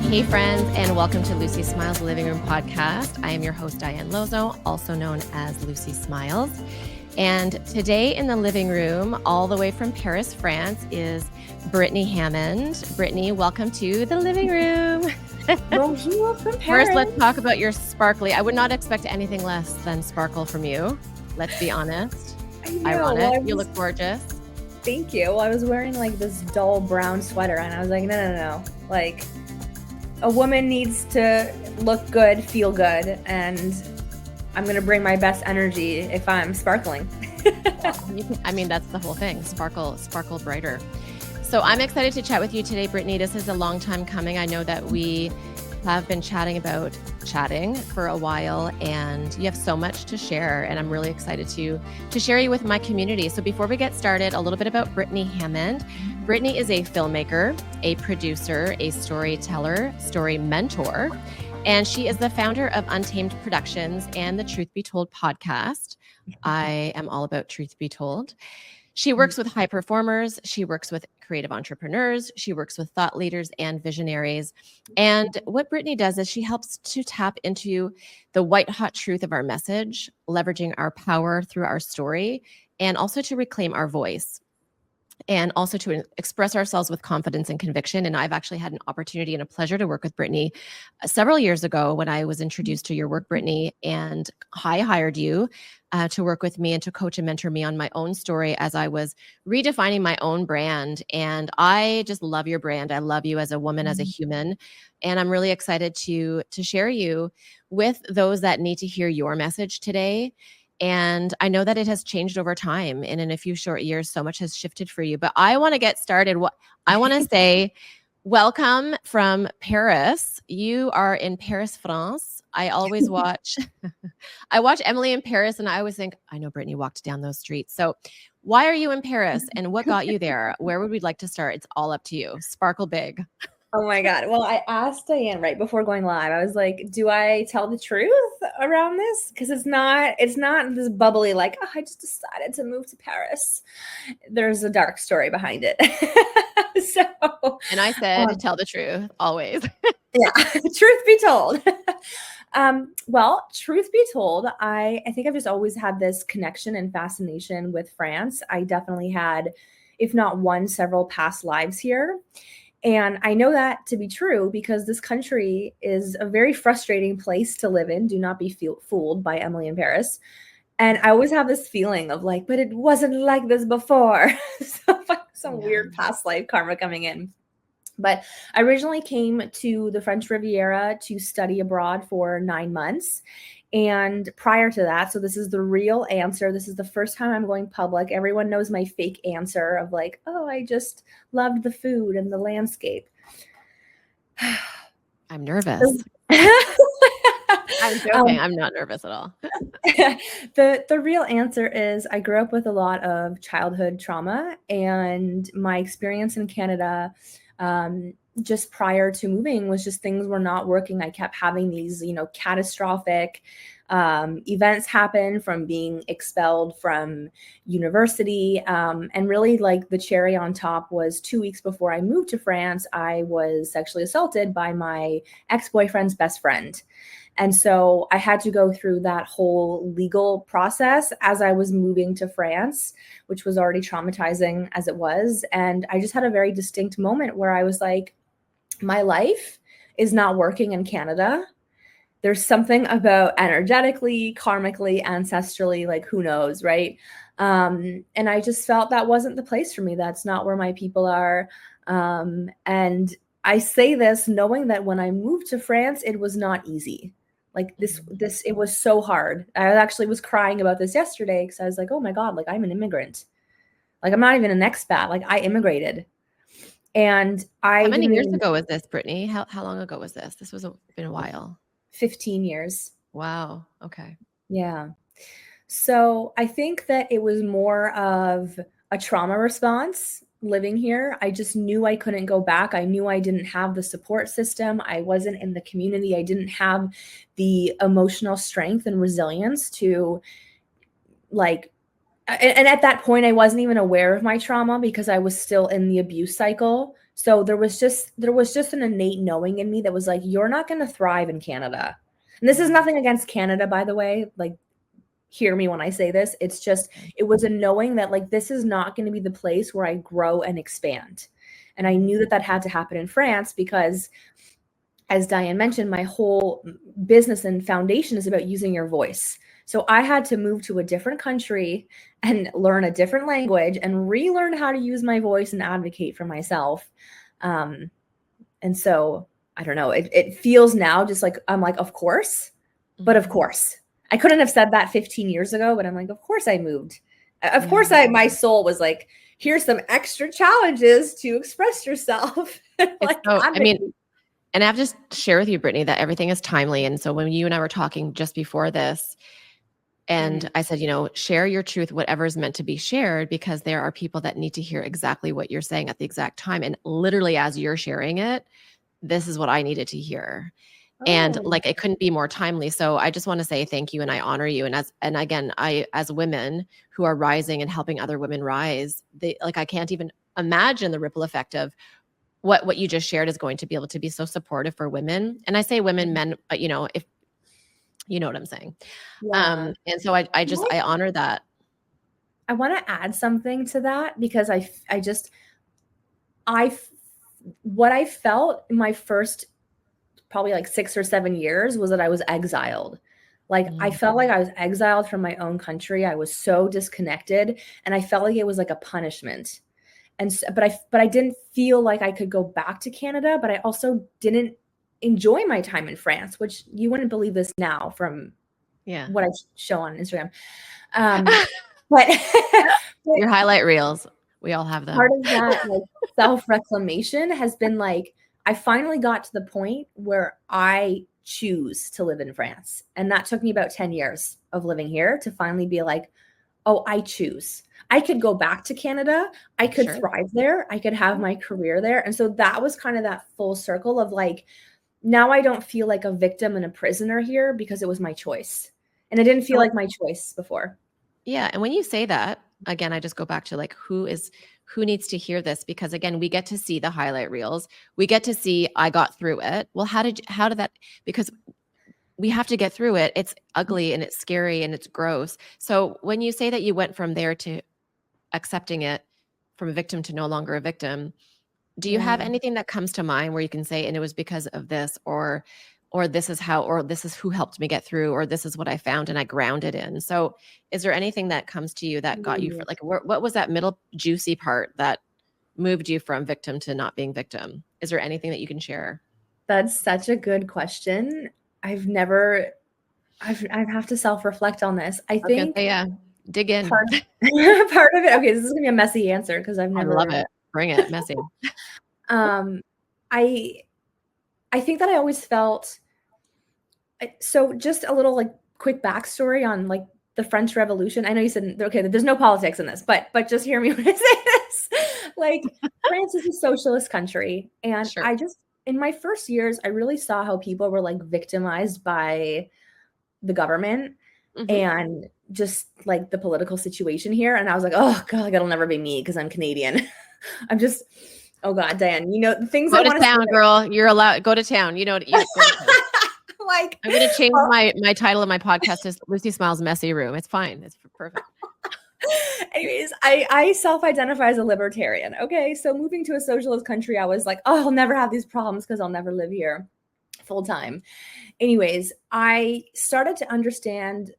Hey friends, and welcome to Lucy Smiles Living Room Podcast. I am your host, Diane Lozo, also known as Lucy Smiles. And today in the living room, all the way from Paris, France, is Brittany Hammond. Brittany, welcome to the living room. Bonjour from Paris. First, let's talk about your sparkly. I would not expect anything less than sparkle from you. Let's be honest. Ironic. You look gorgeous. Thank you. Well, I was wearing like this dull brown sweater and I was like, no. Like, a woman needs to look good, feel good, and I'm going to bring my best energy if I'm sparkling. I mean, that's the whole thing. Sparkle brighter. So I'm excited to chat with you today, Brittany. This is a long time coming. I know that we have been chatting for a while, and you have so much to share, and I'm really excited to share you with my community. So before we get started, a little bit about Brittany Hammond. Brittany is a filmmaker, a producer, a storyteller, story mentor, and she is the founder of Untamed Productions and the Truth Be Told podcast. I am all about Truth Be Told. She works with high performers. She works with creative entrepreneurs. She works with thought leaders and visionaries. And what Brittany does is she helps to tap into the white hot truth of our message, leveraging our power through our story, and also to reclaim our voice, and also to express ourselves with confidence and conviction. And I've actually had an opportunity and a pleasure to work with Brittany several years ago when I was introduced to your work, Brittany, and I hired you to work with me and to coach and mentor me on my own story as I was redefining my own brand. And I just love your brand. I love you as a woman, as a human. And I'm really excited to share you with those that need to hear your message today. And I know that it has changed over time. And in a few short years, so much has shifted for you. But I want to get started. I want to say welcome from Paris. You are in Paris, France. I always watch Emily in Paris, and I always think, I know Brittany walked down those streets. So why are you in Paris, and what got you there? Where would we like to start? It's all up to you. Sparkle big. Oh my God. Well, I asked Diane right before going live. I was like, do I tell the truth around this? Because it's not this bubbly, like, oh, I just decided to move to Paris. There's a dark story behind it. And I said, tell the truth always. Yeah. Truth be told. Well, truth be told, I think I've just always had this connection and fascination with France. I definitely had, if not one, several past lives here. And I know that to be true because this country is a very frustrating place to live in. Do not be fooled by Emily in Paris. And I always have this feeling of like, but it wasn't like this before. So like some weird past life karma coming in. But I originally came to the French Riviera to study abroad for 9 months. And prior to that, so this is the real answer. This is the first time I'm going public. Everyone knows my fake answer of like, oh, I just loved the food and the landscape. I'm nervous. I'm joking. I'm not nervous at all. The real answer is I grew up with a lot of childhood trauma, and my experience in Canada just prior to moving was just things were not working. I kept having these, catastrophic events happen, from being expelled from university. And really like the cherry on top was 2 weeks before I moved to France, I was sexually assaulted by my ex-boyfriend's best friend. And so I had to go through that whole legal process as I was moving to France, which was already traumatizing as it was. And I just had a very distinct moment where I was like, my life is not working in Canada. There's something about energetically, karmically, ancestrally, like who knows, right? And I just felt that wasn't the place for me. That's not where my people are. And I say this knowing that when I moved to France, it was not easy. Like this, it was so hard. I actually was crying about this yesterday because I was like, oh my God, like I'm an immigrant. Like I'm not even an expat. Like I immigrated. And How many years ago was this, Brittany? How long ago was this? This was been a while. 15 years. Wow. Okay. Yeah. So I think that it was more of a trauma response living here. I just knew I couldn't go back. I knew I didn't have the support system. I wasn't in the community. I didn't have the emotional strength and resilience to like and at that point I wasn't even aware of my trauma because I was still in the abuse cycle. So there was just an innate knowing in me that was like, you're not going to thrive in Canada. And this is nothing against Canada, by the way. Like, hear me when I say this. It's just, it was a knowing that like, this is not going to be the place where I grow and expand. And I knew that that had to happen in France because, as Diane mentioned, my whole business and foundation is about using your voice. So I had to move to a different country and learn a different language and relearn how to use my voice and advocate for myself. And so I don't know, it feels now just like, I'm like, of course, but of course. I couldn't have said that 15 years ago, but I'm like, of course I moved. Of course my soul was like, here's some extra challenges to express yourself. Like, so, I mean, and I have to share with you, Brittany, that everything is timely. And so when you and I were talking just before this, and I said, share your truth, whatever is meant to be shared, because there are people that need to hear exactly what you're saying at the exact time. And literally as you're sharing it, this is what I needed to hear. And like, it couldn't be more timely. So I just want to say thank you. And I honor you. And again, as women who are rising and helping other women rise, I can't even imagine the ripple effect of what you just shared is going to be able to be so supportive for women. And I say women, men, but if you know what I'm saying. Yeah. And so I honor that. I want to add something to that because what I felt in my first probably like 6 or 7 years was that I was exiled. Like, I felt like I was exiled from my own country. I was so disconnected, and I felt like it was like a punishment. And so, but I didn't feel like I could go back to Canada, but I also didn't enjoy my time in France, which you wouldn't believe this now from what I show on Instagram. But your highlight reels, we all have them. Part of that like self-reclamation has been like, I finally got to the point where I choose to live in France. And that took me about 10 years of living here to finally be like, oh, I choose. I could go back to Canada. I could thrive there. I could have my career there. And so that was kind of that full circle of like, now I don't feel like a victim and a prisoner here because it was my choice. And I didn't feel like my choice before. Yeah. And when you say that, again, I just go back to like, who needs to hear this? Because again, we get to see the highlight reels. We get to see, I got through it. Well, how did that, because we have to get through it. It's ugly and it's scary and it's gross. So when you say that you went from there to accepting it, from a victim to no longer a victim, do you have anything that comes to mind where you can say, and it was because of this, or this is how, or this is who helped me get through, or this is what I found and I grounded in? So is there anything that comes to you that got you for like, what was that middle juicy part that moved you from victim to not being victim? Is there anything that you can share? That's such a good question. I have to self-reflect on this. I think dig in. Part of it. Okay, this is gonna be a messy answer because I've never. I love it. Bring it, messy. I think that I always felt, so just a little like quick backstory on like the French Revolution. I know you said, okay, there's no politics in this, but just hear me when I say this. Like, France is a socialist country. And I just, in my first years, I really saw how people were like victimized by the government and just like the political situation here. And I was like, oh God, like, it'll never be me because I'm Canadian. I'm just, oh God, Diane, the things go to town, girl. You're allowed, go to town. You know what? Like, I'm going to change my title of my podcast to Lucy Smiles Messy Room. It's fine. It's perfect. Anyways, I self-identify as a libertarian. Okay. So moving to a socialist country, I was like, oh, I'll never have these problems because I'll never live here full time. Anyways, I started to understand,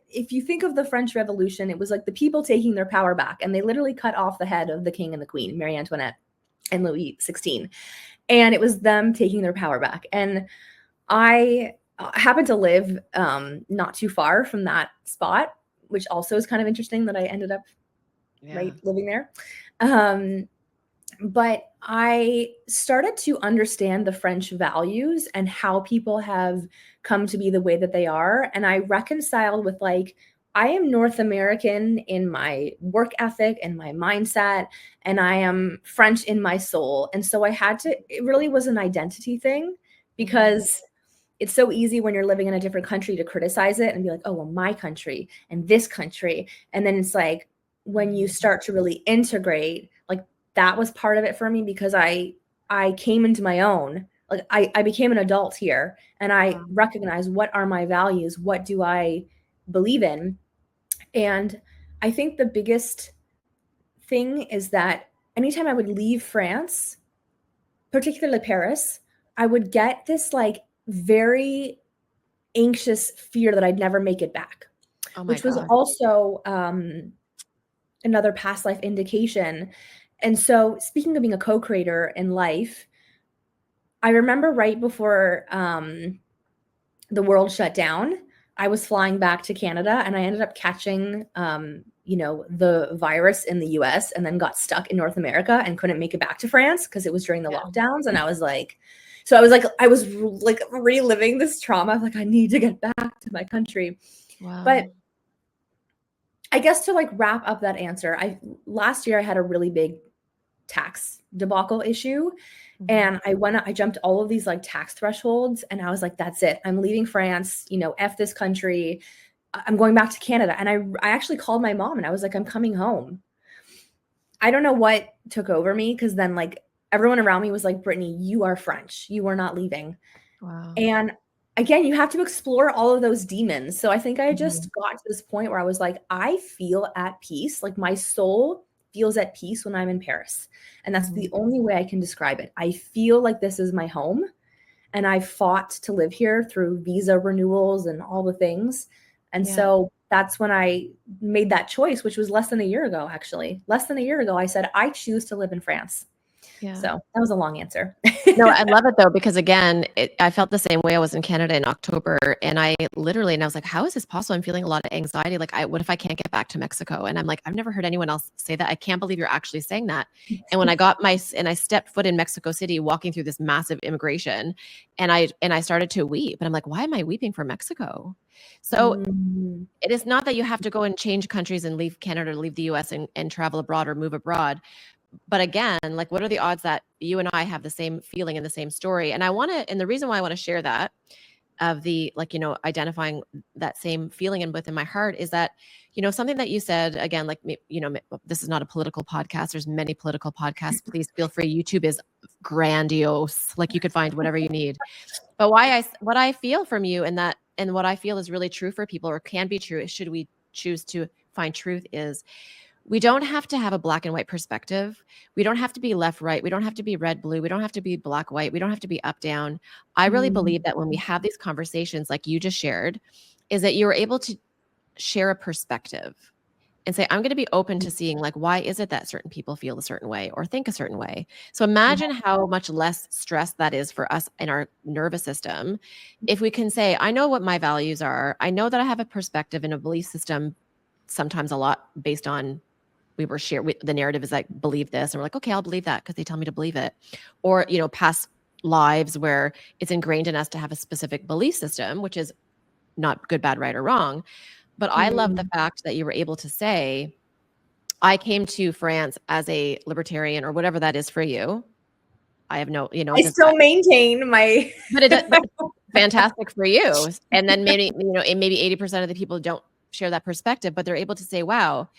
if you think of the French Revolution, it was like the people taking their power back, and they literally cut off the head of the king and the queen, Marie Antoinette and Louis XVI. And it was them taking their power back. And I happened to live not too far from that spot, which also is kind of interesting that I ended up living there. But I started to understand the French values and how people have come to be the way that they are. And I reconciled with like, I am North American in my work ethic and my mindset, and I am French in my soul. And so it really was an identity thing, because it's so easy when you're living in a different country to criticize it and be like, oh, well, my country and this country. And then it's like, when you start to really integrate, like that was part of it for me, because I came into my own. Like I became an adult here, and I recognized, what are my values? What do I believe in? And I think the biggest thing is that anytime I would leave France, particularly Paris, I would get this like very anxious fear that I'd never make it back, which was also another past life indication. And so, speaking of being a co-creator in life, I remember right before the world shut down, I was flying back to Canada, and I ended up catching, the virus in the US, and then got stuck in North America and couldn't make it back to France because it was during the lockdowns. And I was like reliving this trauma. Like, I need to get back to my country. Wow. But I guess to like wrap up that answer, last year I had a really big tax debacle issue. And I jumped all of these like tax thresholds, and I was like, that's it. I'm leaving France, F this country. I'm going back to Canada. And I actually called my mom, and I was like, I'm coming home. I don't know what took over me, because then like everyone around me was like, Brittany, you are French. You are not leaving. Wow. And again, you have to explore all of those demons. So I think I just got to this point where I was like, I feel at peace. Like, my soul feels at peace when I'm in Paris. And that's the only way I can describe it. I feel like this is my home, and I fought to live here through visa renewals and all the things. And so that's when I made that choice, which was less than a year ago, actually. Less than a year ago, I said, I choose to live in France. Yeah. So that was a long answer. No, I love it though, because again, I felt the same way. I was in Canada in October, and I was like, how is this possible? I'm feeling a lot of anxiety. Like, what if I can't get back to Mexico? And I'm like, I've never heard anyone else say that. I can't believe you're actually saying that. And when I stepped foot in Mexico City, walking through this massive immigration, and I started to weep, and I'm like, why am I weeping for Mexico? So it is not that you have to go and change countries and leave Canada, or leave the US and travel abroad or move abroad. But again, like, what are the odds that you and I have the same feeling and the same story? And and the reason why I want to share that, of the, like, identifying that same feeling within my heart, is that, something that you said, again, like, this is not a political podcast. There's many political podcasts. Please feel free. YouTube is grandiose. Like, you could find whatever you need. But what I feel from you, and what I feel is really true for people, or can be true, should we choose to find truth, is we don't have to have a black and white perspective. We don't have to be left, right. We don't have to be red, blue. We don't have to be black, white. We don't have to be up, down. I really believe that when we have these conversations like you just shared, is that you're able to share a perspective and say, I'm going to be open to seeing, like, why is it that certain people feel a certain way or think a certain way? So imagine how much less stress that is for us in our nervous system if we can say, I know what my values are. I know that I have a perspective and a belief system, sometimes a lot based on, the narrative is like, believe this, and we're like, okay, I'll believe that because they tell me to believe it. Or, past lives where it's ingrained in us to have a specific belief system, which is not good, bad, right, or wrong. But I love the fact that you were able to say, I came to France as a libertarian, or whatever that is for you. I have no, I still maintain my, but it's fantastic for you. And then maybe 80% of the people don't share that perspective, but they're able to say, wow,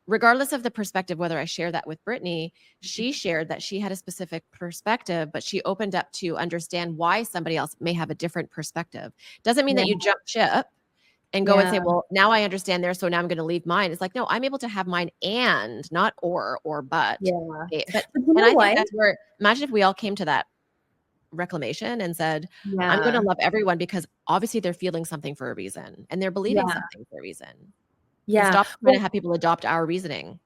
regardless of the perspective, whether I share that with Brittany, she shared that she had a specific perspective, but she opened up to understand why somebody else may have a different perspective. Doesn't mean that you jump ship and go and say, well, now I understand there, so now I'm going to leave mine. It's like, no, I'm able to have mine, and not or but. Yeah. But and I think that's where, imagine if we all came to that reclamation and said, I'm going to love everyone because obviously they're feeling something for a reason, and they're believing something for a reason. Yeah. Stop trying to have people adopt our reasoning.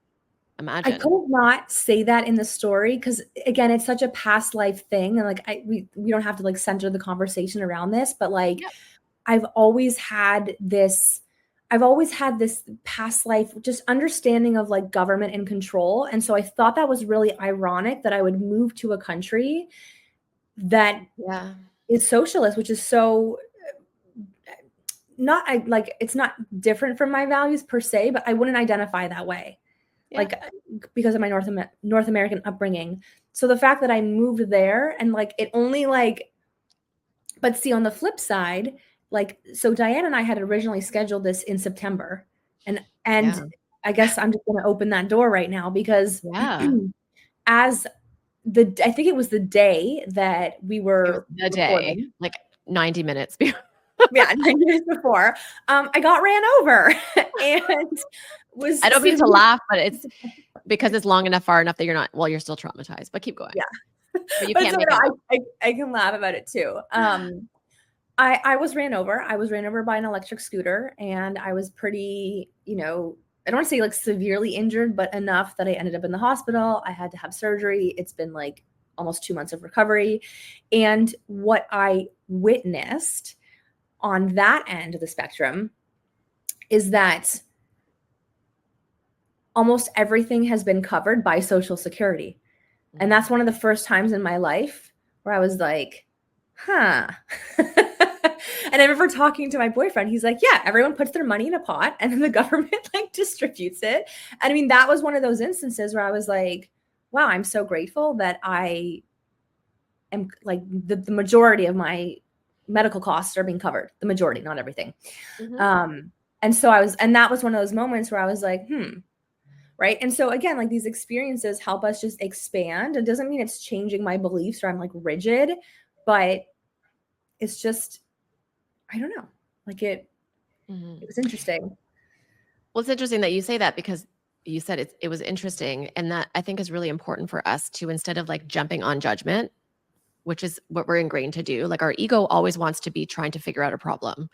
Imagine. I could not say that in the story, because again, it's such a past life thing, and like we don't have to like center the conversation around this, but like I've always had this past life just understanding of like government and control. And so I thought that was really ironic that I would move to a country that is socialist, which is so it's not different from my values per se, but I wouldn't identify that way, like, because of my North American upbringing. So the fact that I moved there, and like it only like But see, on the flip side, like, so Diane and I had originally scheduled this in September, and Yeah. I guess I'm just going to open that door right now because Yeah. as I think it was the day that we It was were the day, recording. like 90 minutes before. Yeah, 9 years before, I got ran over and was I don't mean to severe. laugh, but it's because it's long enough, far enough that you're still traumatized, but keep going. Yeah. But you But can't so make no, it up. I can laugh about it too. I was ran over. I was ran over by an electric scooter, and I was pretty, I don't want to say like severely injured, but enough that I ended up in the hospital. I had to have surgery. It's been like almost 2 months of recovery. And what I witnessed on that end of the spectrum is that almost everything has been covered by Social Security. And that's one of the first times in my life where I was like, huh. And I remember talking to my boyfriend. He's like, yeah, everyone puts their money in a pot and then the government like distributes it. And I mean, that was one of those instances where I was like, wow, I'm so grateful that I am like the majority of my medical costs are being covered. The majority, not everything. Mhm. And so and that was one of those moments where I was like, right. And so again, like these experiences help us just expand. It doesn't mean it's changing my beliefs or I'm like rigid, but it's just, I don't know, like it Mhm. was interesting. Well, it's interesting that you say that because you said it was interesting, and that I think is really important for us to, instead of like jumping on judgment, which is what we're ingrained to do. Like our ego always wants to be trying to figure out a problem.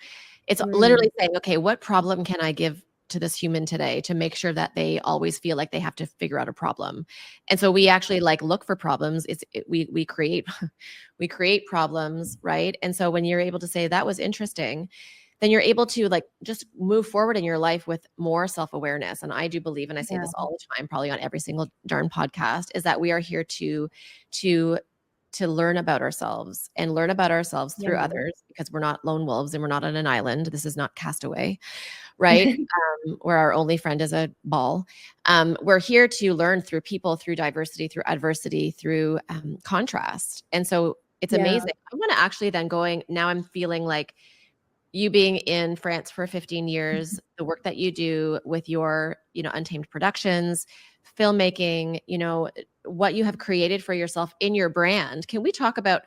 It's Mm, literally saying, okay, what problem can I give to this human today to make sure that they always feel like they have to figure out a problem? And so we actually like look for problems. We create we create problems, right? And so when you're able to say that was interesting, then you're able to like just move forward in your life with more self-awareness. And I do believe, and I say yeah. this all the time, probably on every single darn podcast, is that we are here to learn about ourselves and learn about ourselves through Yeah. others, because we're not lone wolves and we're not on an island. This is not Castaway, right? Where our only friend is a ball. We're here to learn through people, through diversity, through adversity, through contrast. And so it's Yeah. amazing. I want to actually then now I'm feeling like you being in France for 15 years, the work that you do with your, Untamed Productions, filmmaking, what you have created for yourself in your brand. Can we talk about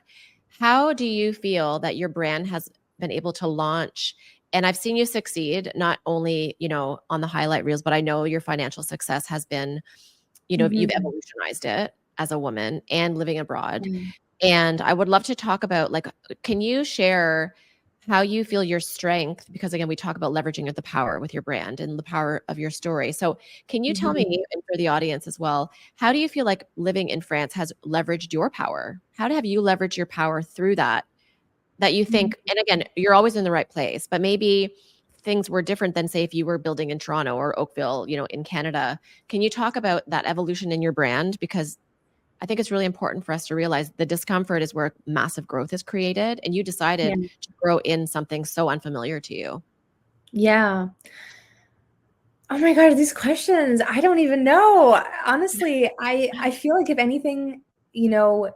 how do you feel that your brand has been able to launch? And I've seen you succeed, not only, on the highlight reels, but I know your financial success has been, you've Mhm. evolutionized it as a woman and living abroad. Yeah. And I would love to talk about, like, can you share how you feel your strength? Because again, we talk about leveraging of the power with your brand and the power of your story. So can you tell Mhm. me, and for the audience as well, how do you feel like living in France has leveraged your power? How have you leveraged your power through that you Mhm. think, and again, you're always in the right place, but maybe things were different than, say, if you were building in Toronto or Oakville, in Canada. Can you talk about that evolution in your brand? Because I think it's really important for us to realize the discomfort is where massive growth is created, and you Yeah. decided to grow in something so unfamiliar to you. Yeah. Oh my God, these questions. I don't even know. Honestly, I feel like if anything, you know,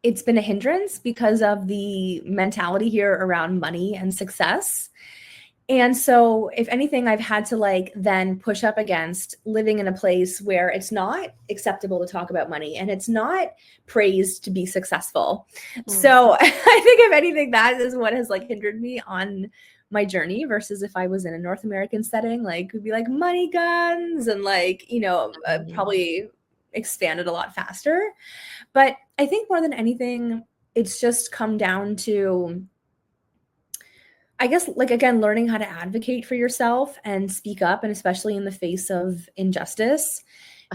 it's been a hindrance because of the mentality here around money and success. And so, if anything, I've had to like then push up against living in a place where it's not acceptable to talk about money and it's not praised to be successful. Mm, So, I think if anything, that is what has like hindered me on my journey versus if I was in a North American setting, like would be like money guns and like, mhm, probably expanded a lot faster. But I think more than anything, it's just come down to, I guess, like, again, learning how to advocate for yourself and speak up, and especially in the face of injustice.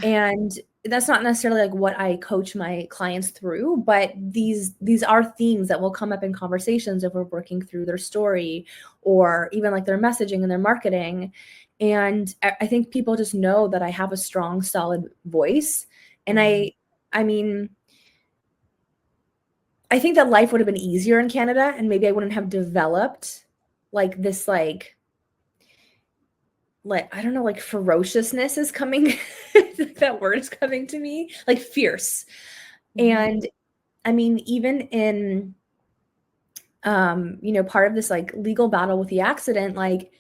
And that's not necessarily like what I coach my clients through, but these are themes that will come up in conversations if we're working through their story or even like their messaging and their marketing. And I think people just know that I have a strong, solid voice. And mhm, I mean, I think that life would have been easier in Canada and maybe I wouldn't have developed like this like I don't know, like ferociousness is coming. That word is coming to me, like fierce. mhm, And I mean, even in part of this like legal battle with the accident, like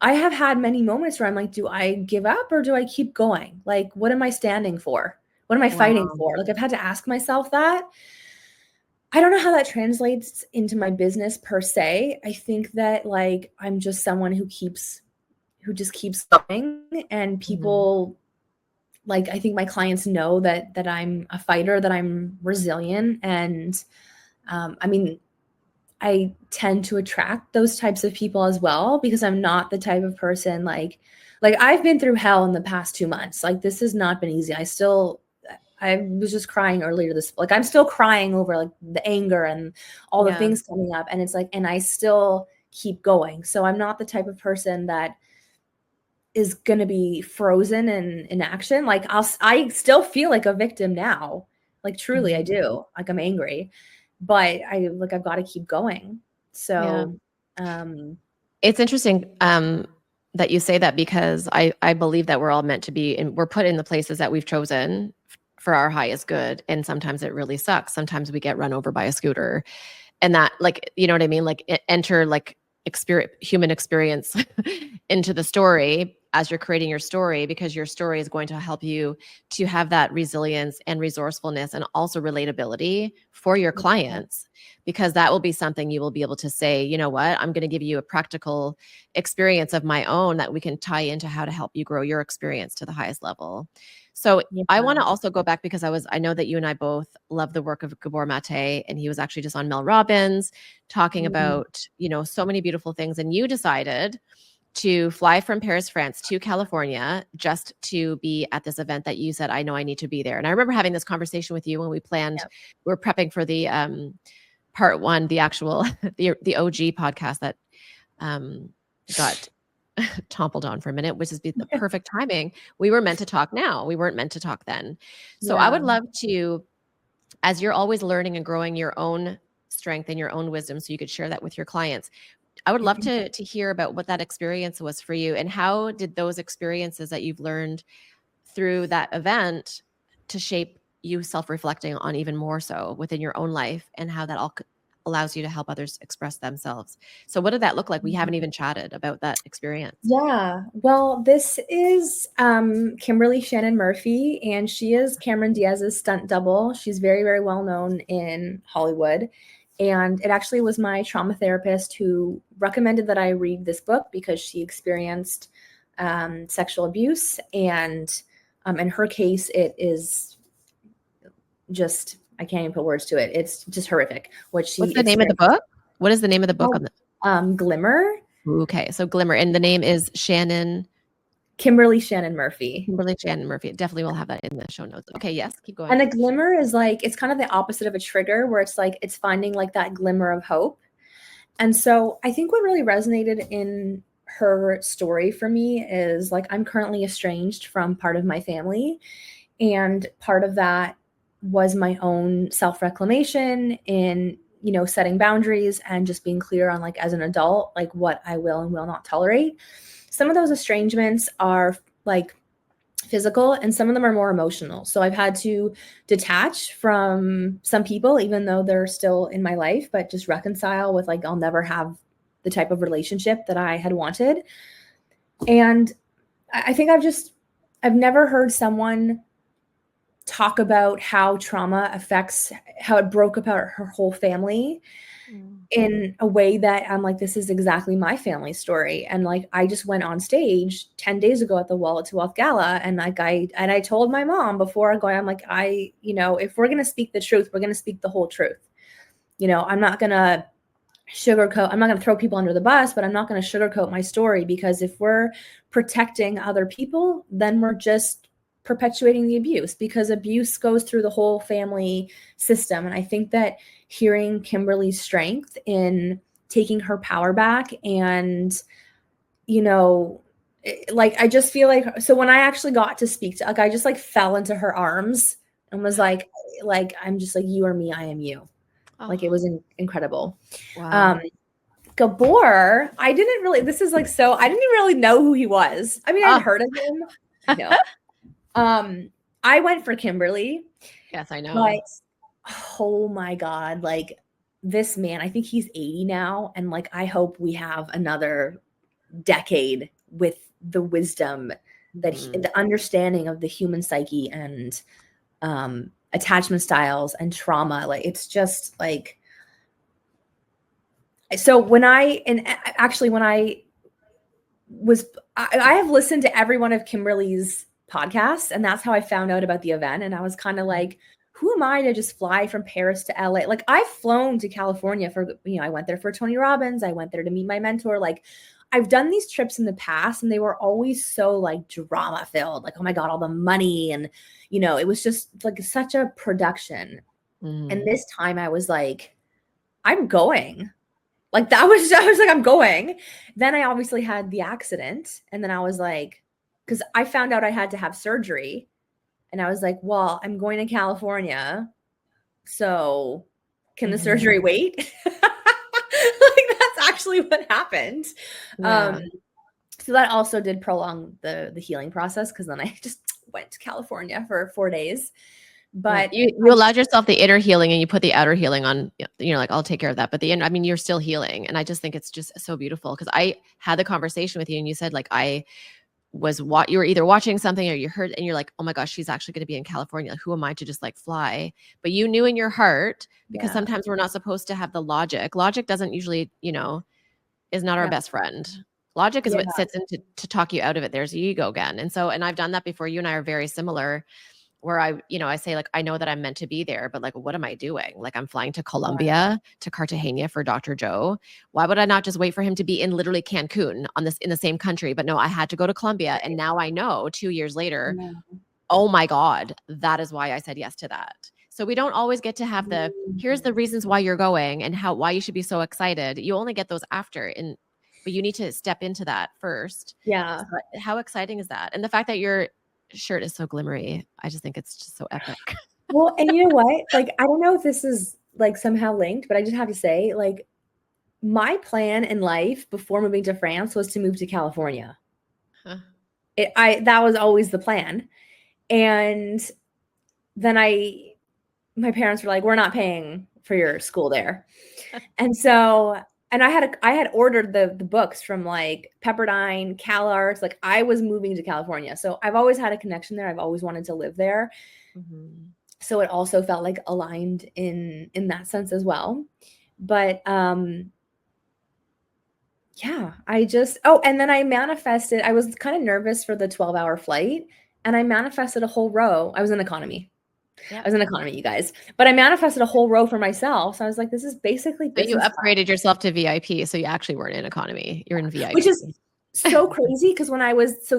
I have had many moments where I'm like, do I give up or do I keep going? Like, what am I standing for? What am I fighting Wow. for? Like, I've had to ask myself that. I don't know how that translates into my business per se. I think that like I'm just someone who just keeps going, and Mhm. people, like, I think my clients know that I'm a fighter, that I'm resilient, and I mean, I tend to attract those types of people as well, because I'm not the type of person like I've been through hell in the past 2 months. Like, this has not been easy. I was just crying earlier this, like, I'm still crying over like the anger and all the Yeah. things coming up, and it's like, and I still keep going. So I'm not the type of person that is going to be frozen in action. Like, I still feel like a victim now. Like, truly I Mhm. do. Like, I'm angry, but I've got to keep going. Yeah. So, um, It's interesting that you say that, because I believe that we're all meant to be, and we're put in the places that we've chosen for our highest good. And sometimes it really sucks. Sometimes we get run over by a scooter, and that, like, you know what I mean? Like, enter like human experience into the story as you're creating your story, because your story is going to help you to have that resilience and resourcefulness and also relatability for your yeah, clients, because that will be something you will be able to say, you know what, I'm going to give you a practical experience of my own that we can tie into how to help you grow your experience to the highest level. So I want yeah, to also go back, because I know that you and I both love the work of Gabor Mate, and he was actually just on Mel Robbins talking mm, about, so many beautiful things. And you decided to fly from Paris, France to California just to be at this event that you said, I know I need to be there. And I remember having this conversation with you when yeah, we were prepping for the part one, the actual, the OG podcast that got toppled on for a minute, which is the perfect timing. We were meant to talk now. We weren't meant to talk then. So I yeah. would love to, as you're always learning and growing your own strength and your own wisdom, so you could share that with your clients. I would love to hear about what that experience was for you, and how did those experiences that you've learned through that event to shape you self-reflecting on even more so within your own life, and how that all allows you to help others express themselves. So what did that look like? We haven't even chatted about that experience. Yeah. Well, this is Kimberly Shannon Murphy, and she is Cameron Diaz's stunt double. She's very, very well known in Hollywood. And it actually was my trauma therapist who recommended that I read this book, because she experienced sexual abuse. And in her case, it is just, I can't even put words to it. It's just horrific what What's she the name of the experienced. book? What is the name of the book on the Glimmer. Okay, so Glimmer, and the name is Kimberly Shannon Murphy. Kimberly Shannon Murphy. Definitely will have that in the show notes. Okay, yes, keep And going. a glimmer is like, it's kind of the opposite of a trigger, where it's like, it's finding like that glimmer of hope. And so I think what really resonated in her story for me is like, I'm currently estranged from part of my family. And part of that was my own self reclamation in, setting boundaries and just being clear on, like, as an adult, like what I will and will not tolerate. Some of those estrangements are like physical, and some of them are more emotional. So I've had to detach from some people, even though they're still in my life, but just reconcile with, like, I'll never have the type of relationship that I had wanted. And I think I've never heard someone talk about how trauma affects, how it broke apart her whole family Mm. in a way that I'm like, this is exactly my family story. And like, I just went on stage 10 days ago at the Wallet to Wealth Gala. And like, I told my mom before going, I'm like, if we're going to speak the truth, we're going to speak the whole truth. I'm not going to I'm not going to throw people under the bus, but I'm not going to sugarcoat my story, because if we're protecting other people, then we're just perpetuating the abuse, because abuse goes through the whole family system. And I think that hearing Kimberly's strength in taking her power back, and, like, I just feel like, so when I actually got to speak to, like, I just like fell into her arms and was like, I'm just like, you are me, I am you. Like, it Oh, was incredible. wow. Um, Gabor, I didn't really, this is like, so I didn't really know who he was. I mean, I'd Oh, heard of him. I know. I went for Kimberly, yes, I know. but oh my God, like, this man, I think he's 80 now. And like, I hope we have another decade with the wisdom that the understanding of the human psyche and attachment styles and trauma. Like, it's just like, so when I have listened to every one of Kimberly's podcasts, and that's how I found out about the event. And I was kind of like, who am I to just fly from Paris to LA? Like, I've flown to California for, I went there for Tony Robbins. I went there to meet my mentor. Like, I've done these trips in the past and they were always so like drama filled, like, oh my God, all the money. And, it was just like such a production. And this time I was like, I'm going. Like, I was like, I'm going. Then I obviously had the accident. And then I was like, because I found out I had to have surgery. And I was like, well, I'm going to California. So can the surgery wait? Like, that's actually what happened. Yeah. So that also did prolong the healing process, because then I just went to California for 4 days. But you allowed yourself the inner healing and you put the outer healing on, like, I'll take care of that. But you're still healing. And I just think it's just so beautiful, because I had the conversation with you and you said, like, you were either watching something or you heard, and you're like, oh my gosh, she's actually going to be in California. Like, who am I to just like fly? But you knew in your heart, because sometimes we're not supposed to have the logic. Logic doesn't usually, is not our best friend. Logic is what sits in to talk you out of it. There's the ego again. And I've done that before. You and I are very similar, where I say, like, I know that I'm meant to be there, but like, what am I doing? Like, I'm flying to Colombia, to Cartagena for Dr. Joe. Why would I not just wait for him to be in literally Cancun in the same country? But no, I had to go to Colombia. And now I know 2 years later, oh my God, that is why I said yes to that. So we don't always get to have here's the reasons why you're going and why you should be so excited. You only get those after, but you need to step into that first. Yeah. So how exciting is that? And the fact that your shirt is so glimmery, I just think it's just so epic. Well, and you know what? Like, I don't know if this is like somehow linked, but I just have to say, like, my plan in life before moving to France was to move to California. That was always the plan. And then my parents were like, we're not paying for your school there. And I had ordered the books from like Pepperdine, CalArts. Like, I was moving to California. So I've always had a connection there. I've always wanted to live there. So it also felt like aligned in that sense as well. But yeah, and then I manifested. I was kind of nervous for the 12-hour flight, and I manifested a whole row. I was in economy. Yeah. I was in economy, you guys, but I manifested a whole row for myself. So I was like, this is basically business. But you upgraded yourself to VIP. So you actually weren't in economy. You're in VIP. Which is so crazy, because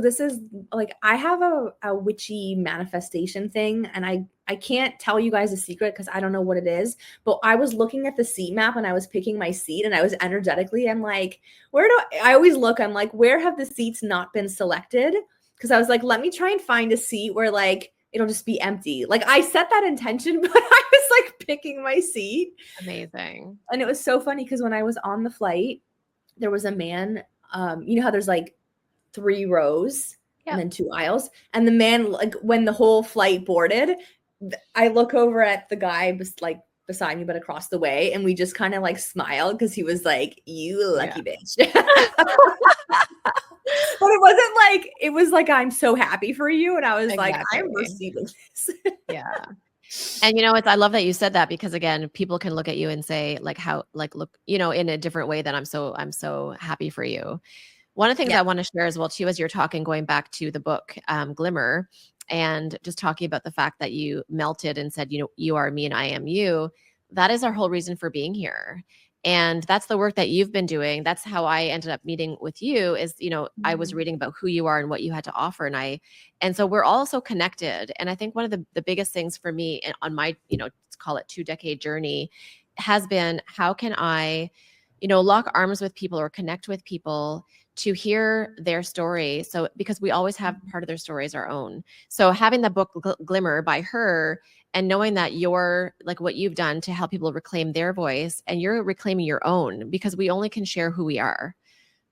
this is like, I have a witchy manifestation thing, and I can't tell you guys a secret because I don't know what it is, but I was looking at the seat map and I was picking my seat, and I was energetically, I'm like, I always look, I'm like, where have the seats not been selected? Because I was like, let me try and find a seat where like it'll just be empty. Like, I set that intention, but I was like picking my seat. Amazing. And it was so funny because when I was on the flight, there was a man, you know how there's like 3 rows and then 2 aisles. And the man, like, when the whole flight boarded, I look over at the guy like beside me, but across the way. And we just kind of like smiled because he was like, you lucky bitch. But it was like, I'm so happy for you. And I was like, I'm receiving this. Yeah. And I love that you said that, because again, people can look at you and say like, look, in a different way, that I'm so happy for you. One of the things I want to share as well too, as you're talking, going back to the book, Glimmer, and just talking about the fact that you melted and said, you are me and I am you. That is our whole reason for being here. And that's the work that you've been doing. That's how I ended up meeting with you is, I was reading about who you are and what you had to offer. And so we're all so connected. And I think one of the biggest things for me on my, let's call it 2-decade journey, has been, how can I, lock arms with people or connect with people to hear their story. So, because we always have part of their story as our own. So having the book Glimmer by her, and knowing that you're like what you've done to help people reclaim their voice, and you're reclaiming your own, because we only can share who we are.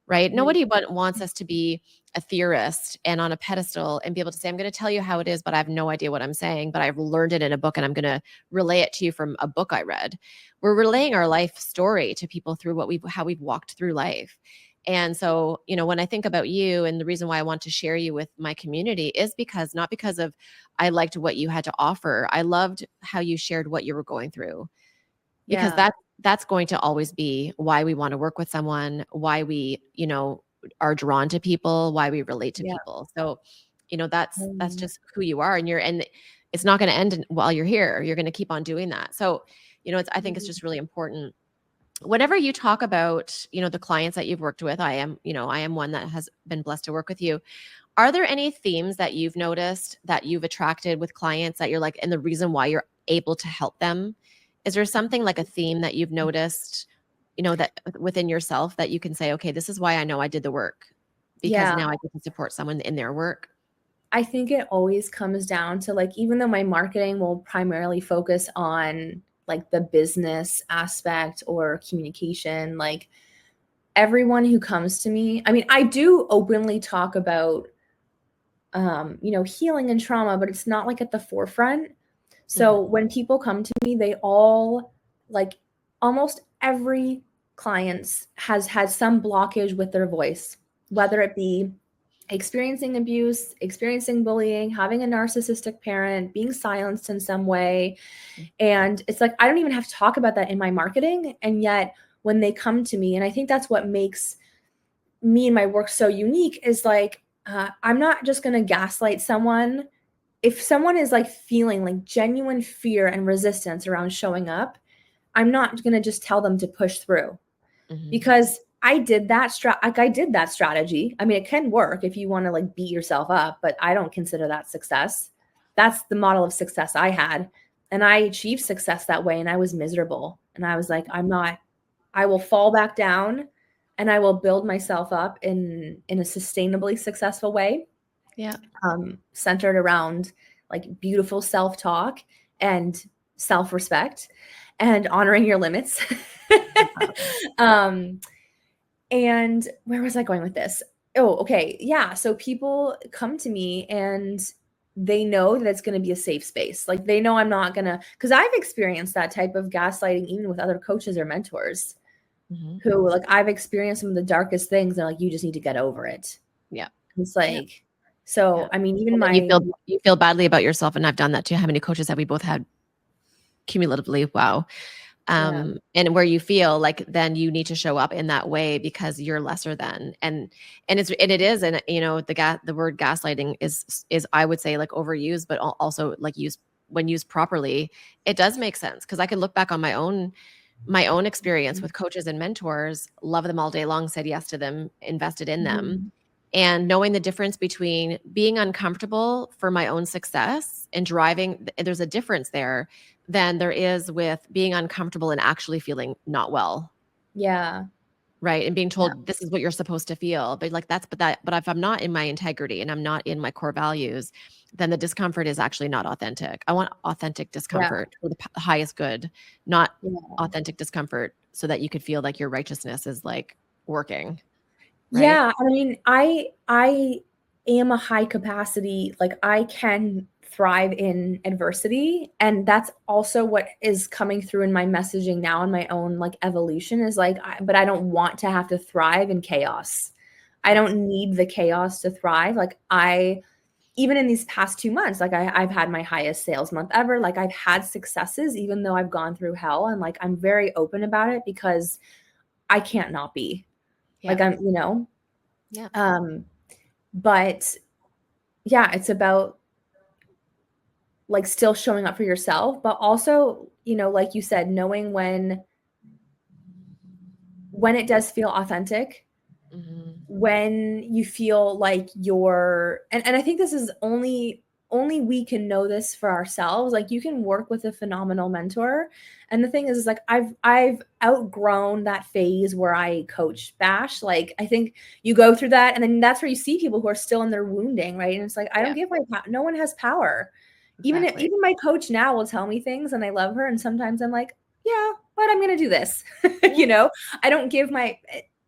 right? Mhm. Nobody wants us to be a theorist and on a pedestal and be able to say, I'm going to tell you how it is, but I have no idea what I'm saying, but I've learned it in a book and I'm going to relay it to you from a book I read. We're relaying our life story to people through how we've walked through life. And so, when I think about you, and the reason why I want to share you with my community is not because of I liked what you had to offer. I loved how you shared what you were going through, because Yeah. that's going to always be why we want to work with someone, why we, are drawn to people, why we relate to Yeah. people. So, that's Mhm. just who you are, and it's not going to end while you're here. You're going to keep on doing that. So, I think it's just really important. Whenever you talk about, the clients that you've worked with, I am one that has been blessed to work with you. Are there any themes that you've noticed that you've attracted with clients that you're like, and the reason why you're able to help them? Is there something like a theme that you've noticed, that within yourself that you can say, okay, this is why I know I did the work, because Yeah. now I get to support someone in their work? I think it always comes down to like, even though my marketing will primarily focus on like the business aspect or communication, like everyone who comes to me, I mean, I do openly talk about, healing and trauma, but it's not like at the forefront. So Mhm. when people come to me, they all like almost every clients has had some blockage with their voice, whether it be experiencing abuse, experiencing bullying, having a narcissistic parent, being silenced in some way. And it's like, I don't even have to talk about that in my marketing. And yet, when they come to me, and I think that's what makes me and my work so unique, is like, I'm not just going to gaslight someone. If someone is like feeling like genuine fear and resistance around showing up, I'm not going to just tell them to push through, Mhm. because I did that I did that strategy. I mean, it can work if you want to like beat yourself up, but I don't consider that success. That's the model of success I had, and I achieved success that way, and I was miserable. And I was like, I will fall back down and I will build myself up in a sustainably successful way, Yeah. centered around like beautiful self-talk and self-respect and honoring your limits. um, and where was I going with this? Oh, okay. Yeah. So people come to me and they know that it's going to be a safe space. Like they know I'm not going to, because I've experienced that type of gaslighting even with other coaches or mentors Mhm. who, like, I've experienced some of the darkest things. They're like, you just need to get over it. Yeah. It's Yeah. like, Yeah. so, I mean, even And then you my, feel badly about yourself, and I've done that too. How many coaches have we both had cumulatively? Wow. yeah, And where you feel like then you need to show up in that way because you're lesser than, and it is, and the word gaslighting is I would say like overused, but also like used, when used properly, it does make sense, because I could look back on my own experience with coaches and mentors, love them all day long, said yes to them, invested in them, mhm, and knowing the difference between being uncomfortable for my own success and driving, there's a difference there than there is with being uncomfortable and actually feeling not well, yeah, right? And being yeah, told this is what you're supposed to feel, but like but if I'm not in my integrity and I'm not in my core values, then the discomfort is actually not authentic. I want authentic yeah, discomfort for the highest good, not yeah. authentic discomfort so that you could feel like your righteousness is like working, right? Yeah, I mean, I am a high capacity, like I can thrive in adversity, and that's also what is coming through in my messaging now in my own like evolution, is like but I don't want to have to thrive in chaos. I Yeah. don't need the chaos to thrive. Like I even in these past 2 months, like I've had my highest sales month ever. Like I've had successes even though I've gone through hell, and like I'm very open about it because I can't not be. Yeah. Like I'm. Yeah. Um, but yeah, it's about like still showing up for yourself, but also, like you said, knowing when it does feel authentic, Mhm. when you feel like you're and I think this is only we can know this for ourselves. Like you can work with a phenomenal mentor. And the thing is like I've outgrown that phase where I coach bash. Like I think you go through that and then that's where you see people who are still in their wounding, right? And it's like I don't Yeah. give no one has power. Exactly. Even my coach now will tell me things and I love her, and sometimes I'm like, yeah, but I'm going to do this. Yeah. I don't give my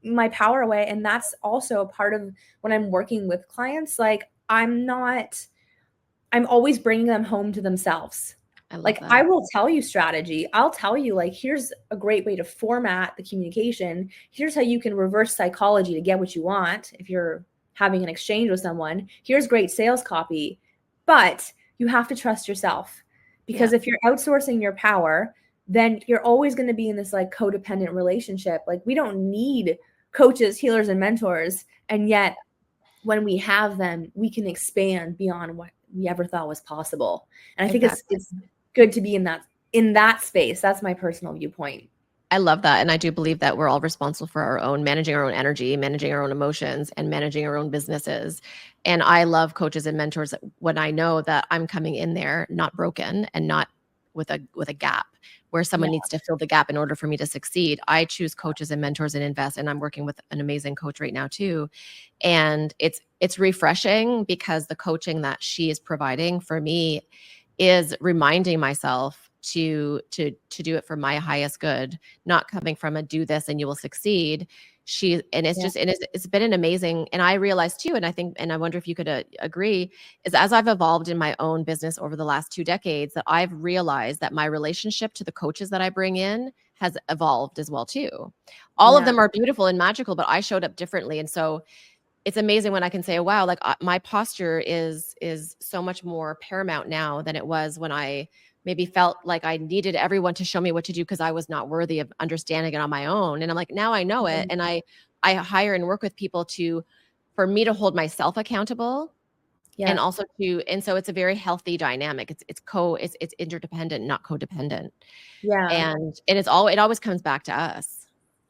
my power away. And that's also a part of when I'm working with clients. Like I'm always bringing them home to themselves. I love Like that. I will tell you strategy. I'll tell you like, here's a great way to format the communication. Here's how you can reverse psychology to get what you want. If you're having an exchange with someone, here's great sales copy, but you have to trust yourself, because if you're outsourcing your power, then you're always going to be in this like codependent relationship. Like we don't need coaches, healers, and mentors. And yet when we have them, we can expand beyond what we ever thought was possible. And I think it's good to be in that space. That's my personal viewpoint. I love that. And I do believe that we're all responsible for our own, managing our own energy, managing our own emotions, and managing our own businesses. And I love coaches and mentors when I know that I'm coming in there not broken and not with a gap where someone needs to fill the gap in order for me to succeed. I choose coaches and mentors and invest. And I'm working with an amazing coach right now too. And it's refreshing because the coaching that she is providing for me is reminding myself to do it for my highest good, not coming from a do this and you will succeed. It's been an amazing, and I realized too, and I think, and I wonder if you could agree, is as I've evolved in my own business over the last 2 decades, that I've realized that my relationship to the coaches that I bring in has evolved as well too. All of them are beautiful and magical, but I showed up differently. And so it's amazing when I can say, oh, wow, like my posture is so much more paramount now than it was when I maybe felt like I needed everyone to show me what to do because I was not worthy of understanding it on my own. And I'm like, now I know it. And I hire and work with people for me to hold myself accountable. And also and so it's a very healthy dynamic. It's interdependent, not codependent. And it always comes back to us.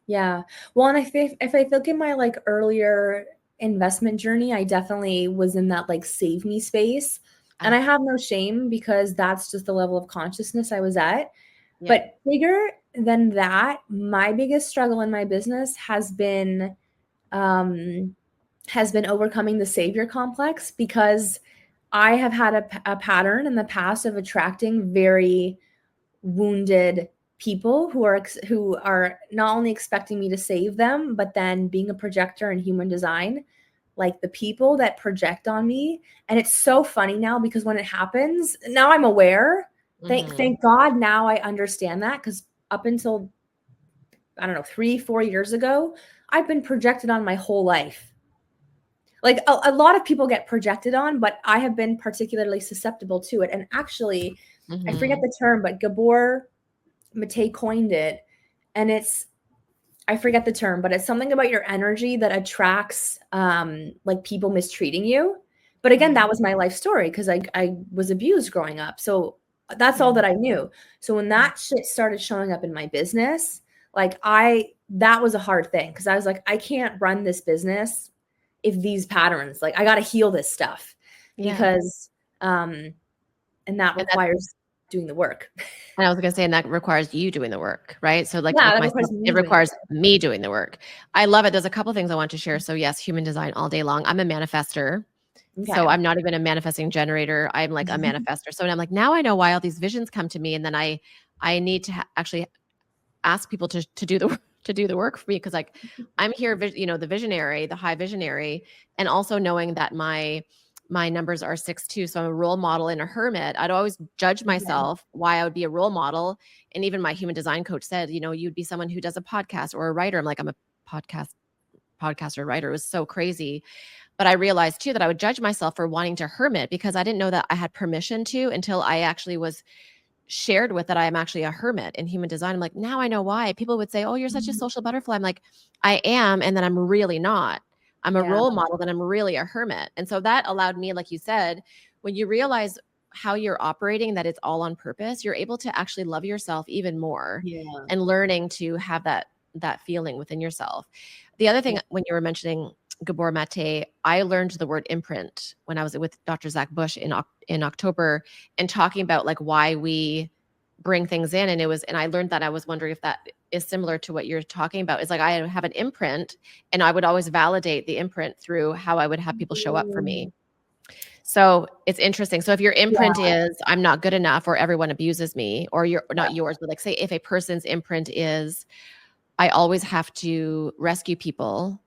Yeah. Well, and if I look at my like earlier investment journey, I definitely was in that like save me space. And I have no shame because that's just the level of consciousness I was at. Yeah. But bigger than that, my biggest struggle in my business has been overcoming the savior complex, because I have had a pattern in the past of attracting very wounded people who are not only expecting me to save them, but then being a projector in human design, like the people that project on me. And it's so funny now because when it happens, now I'm aware. Thank God now I understand that, because up until, I don't know, 3-4 years ago, I've been projected on my whole life. Like a lot of people get projected on, but I have been particularly susceptible to it. And actually, I forget the term, but Gabor Mate coined it. And I forget the term, but it's something about your energy that attracts like people mistreating you. But again, that was my life story because I was abused growing up. So that's all that I knew. So when that shit started showing up in my business, like that was a hard thing, because I was like, I can't run this business if these patterns, like I got to heal this stuff because and that requires doing the work. And I was going to say, and that requires you doing the work, right? So like it requires me doing the work. I love it. There's a couple of things I want to share. So yes, human design all day long. I'm a manifester. Okay. So I'm not even a manifesting generator. I'm like a manifester. So I'm like, now I know why all these visions come to me. And then I need to actually ask people to do the work for me. Because like I'm here, the visionary, the high visionary, and also knowing that my numbers are 6'2", so I'm a role model and a hermit. I'd always judge myself why I would be a role model. And even my human design coach said, you'd be someone who does a podcast or a writer. I'm like, I'm a podcaster, writer. It was so crazy. But I realized too that I would judge myself for wanting to hermit, because I didn't know that I had permission to until I actually was shared with that I am actually a hermit in human design. I'm like, now I know why. People would say, oh, you're such a social butterfly. I'm like, I am. And then I'm really not. I'm a role model, then I'm really a hermit. And so that allowed me, like you said, when you realize how you're operating, that it's all on purpose, you're able to actually love yourself even more and learning to have that feeling within yourself. The other thing, when you were mentioning Gabor Mate, I learned the word imprint when I was with Dr. Zach Bush in October, and talking about like why we bring things in. And I learned that. I was wondering if that is similar to what you're talking about. Is like, I have an imprint, and I would always validate the imprint through how I would have people show up for me. So it's interesting. So if your imprint is, I'm not good enough, or everyone abuses me, or you're not yours, but like say if a person's imprint is, I always have to rescue people,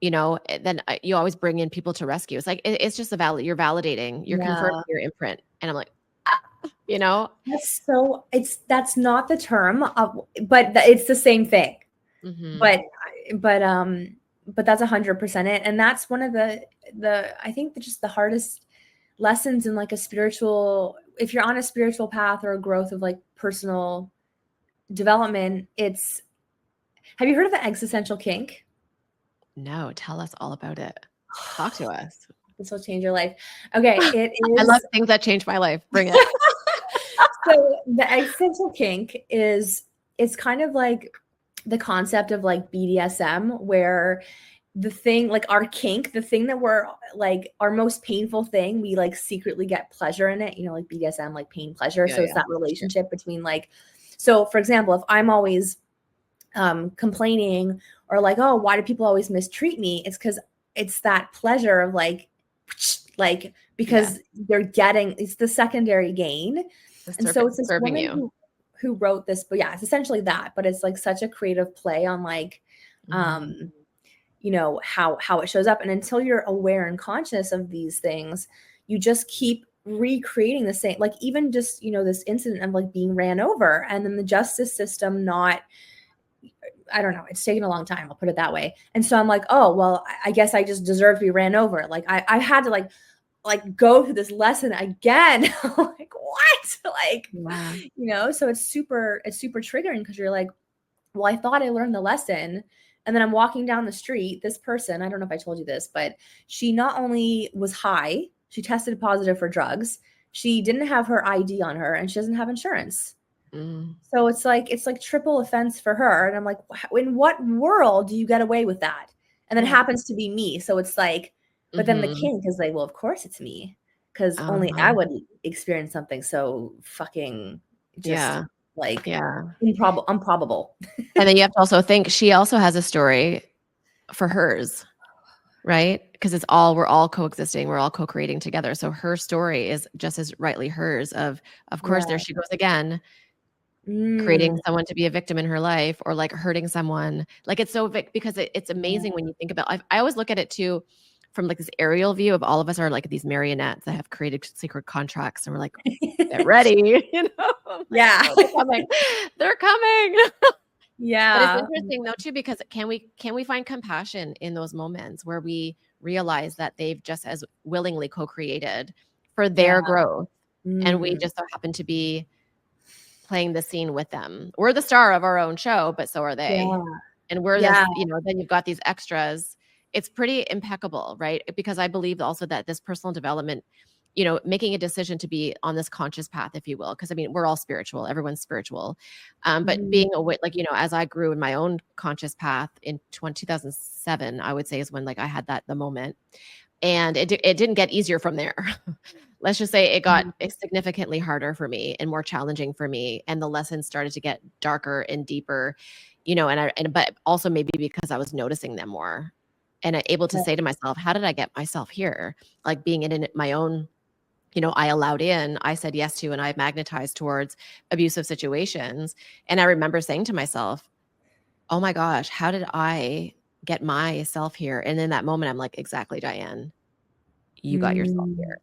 then you always bring in people to rescue. It's like, it's just you're validating, you're confirming Yeah. your imprint. And I'm like, you know, That's not the term, but it's the same thing. mhm. But that's 100% it. And that's one of the I think just the hardest lessons in like a spiritual, if you're on a spiritual path or a growth of like personal development, have you heard of the existential kink? No, tell us all about it. Talk to us. This will change your life. Okay, it I love is. things that change my life. Bring it. So the existential kink it's kind of like the concept of like BDSM, where the thing, like our kink, the thing that we're like our most painful thing, we like secretly get pleasure in it, like BDSM, like pain, pleasure. Yeah, So it's that relationship between like, so for example, if I'm always complaining or like, oh, why do people always mistreat me? It's because it's that pleasure of like because it's the secondary gain. And so it's this woman who wrote this, but yeah, it's essentially that, but it's like such a creative play on like, how it shows up. And until you're aware and conscious of these things, you just keep recreating the same, like even just, this incident of like being ran over, and then the justice system I don't know, it's taken a long time, I'll put it that way. And so I'm like, oh, well, I guess I just deserve to be ran over. Like I had to like go through this lesson again. Like what? Like, so it's super triggering, because you're like, well, I thought I learned the lesson. And then I'm walking down the street, this person, I don't know if I told you this, but she not only was high, she tested positive for drugs, she didn't have her ID on her, and she doesn't have insurance. So it's like triple offense for her. And I'm like, in what world do you get away with that? And then it happens to be me. So it's like, but then the kink is like, well, of course it's me, because only I would experience something so fucking just improbable. And then you have to also think she also has a story for hers, right? Because we're all coexisting, we're all co-creating together. So her story is just as rightly hers of course, there she goes again, creating someone to be a victim in her life, or like hurting someone. Like it's so because it's amazing when you think about, I always look at it too from like this aerial view of all of us are like these marionettes that have created secret contracts, and we're like, get ready, Yeah. Oh, they're coming. Yeah. But it's interesting though too, because can we find compassion in those moments where we realize that they've just as willingly co-created for their growth, and we just so happen to be playing the scene with them. We're the star of our own show, but so are they. And we're then you've got these extras. It's pretty impeccable, right? Because I believe also that this personal development, making a decision to be on this conscious path, if you will, because I mean, we're all spiritual, everyone's spiritual. But being aware, like, as I grew in my own conscious path in 2007, I would say is when like I had the moment, and it didn't get easier from there. Let's just say it got significantly harder for me and more challenging for me. And the lessons started to get darker and deeper, but also maybe because I was noticing them more, and able to say to myself, how did I get myself here? Like being in my own, I said yes to, and I magnetized towards abusive situations. And I remember saying to myself, oh my gosh, how did I get myself here? And in that moment, I'm like, exactly, Diane, you got yourself here.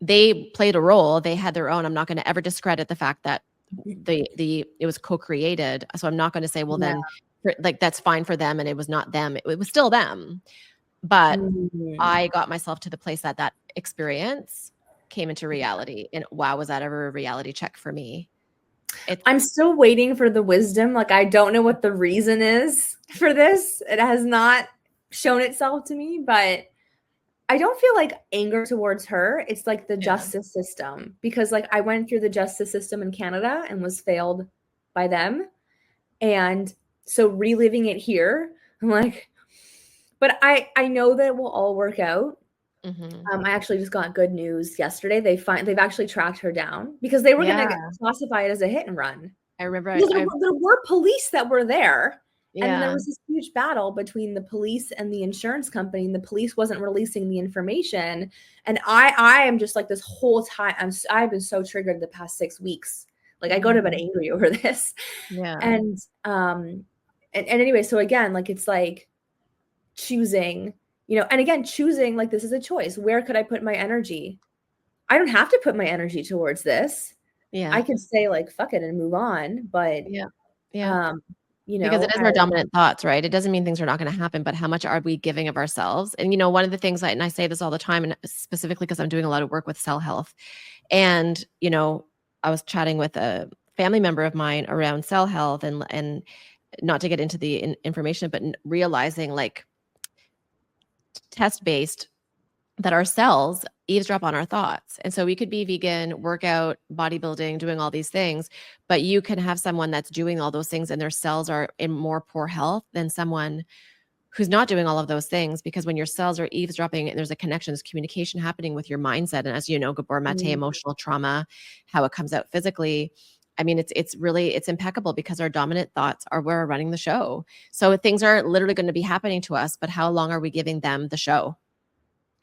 They played a role. They had their own. I'm not going to ever discredit the fact that it was co-created. So I'm not going to say, well, then like that's fine for them, and it was not them. It was still them. But I got myself to the place that experience came into reality. And wow, was that ever a reality check for me? I'm still waiting for the wisdom. Like, I don't know what the reason is for this. It has not shown itself to me, but I don't feel like anger towards her. It's like the justice system, because like I went through the justice system in Canada and was failed by them. And so reliving it here, I'm like, but I know that it will all work out. I actually just got good news yesterday. They've actually tracked her down, because they were going to classify it as a hit and run. I remember there were police that were there. And then there was this huge battle between the police and the insurance company, and the police wasn't releasing the information. And I am just like, this whole time, I've been so triggered the past 6 weeks. Like I go to bed angry over this. Yeah. And And anyway, so again, like, it's like choosing, and again, choosing, like, this is a choice. Where could I put my energy? I don't have to put my energy towards this. Yeah. I could say, like, fuck it and move on. But, Yeah. Yeah. Because it is I, our dominant thoughts, right? It doesn't mean things are not going to happen, but how much are we giving of ourselves? And, one of the things and I say this all the time, and specifically because I'm doing a lot of work with cell health. And, I was chatting with a family member of mine around cell health and not to get into the information, but realizing, like, test-based, that our cells eavesdrop on our thoughts. And so we could be vegan, work out, bodybuilding, doing all these things, but you can have someone that's doing all those things and their cells are in more poor health than someone who's not doing all of those things. Because when your cells are eavesdropping and there's a connection, there's communication happening with your mindset. And as you know, Gabor Mate, emotional trauma, how it comes out physically. I mean, it's impeccable because our dominant thoughts are where we're running the show. So things are literally going to be happening to us, but how long are we giving them the show?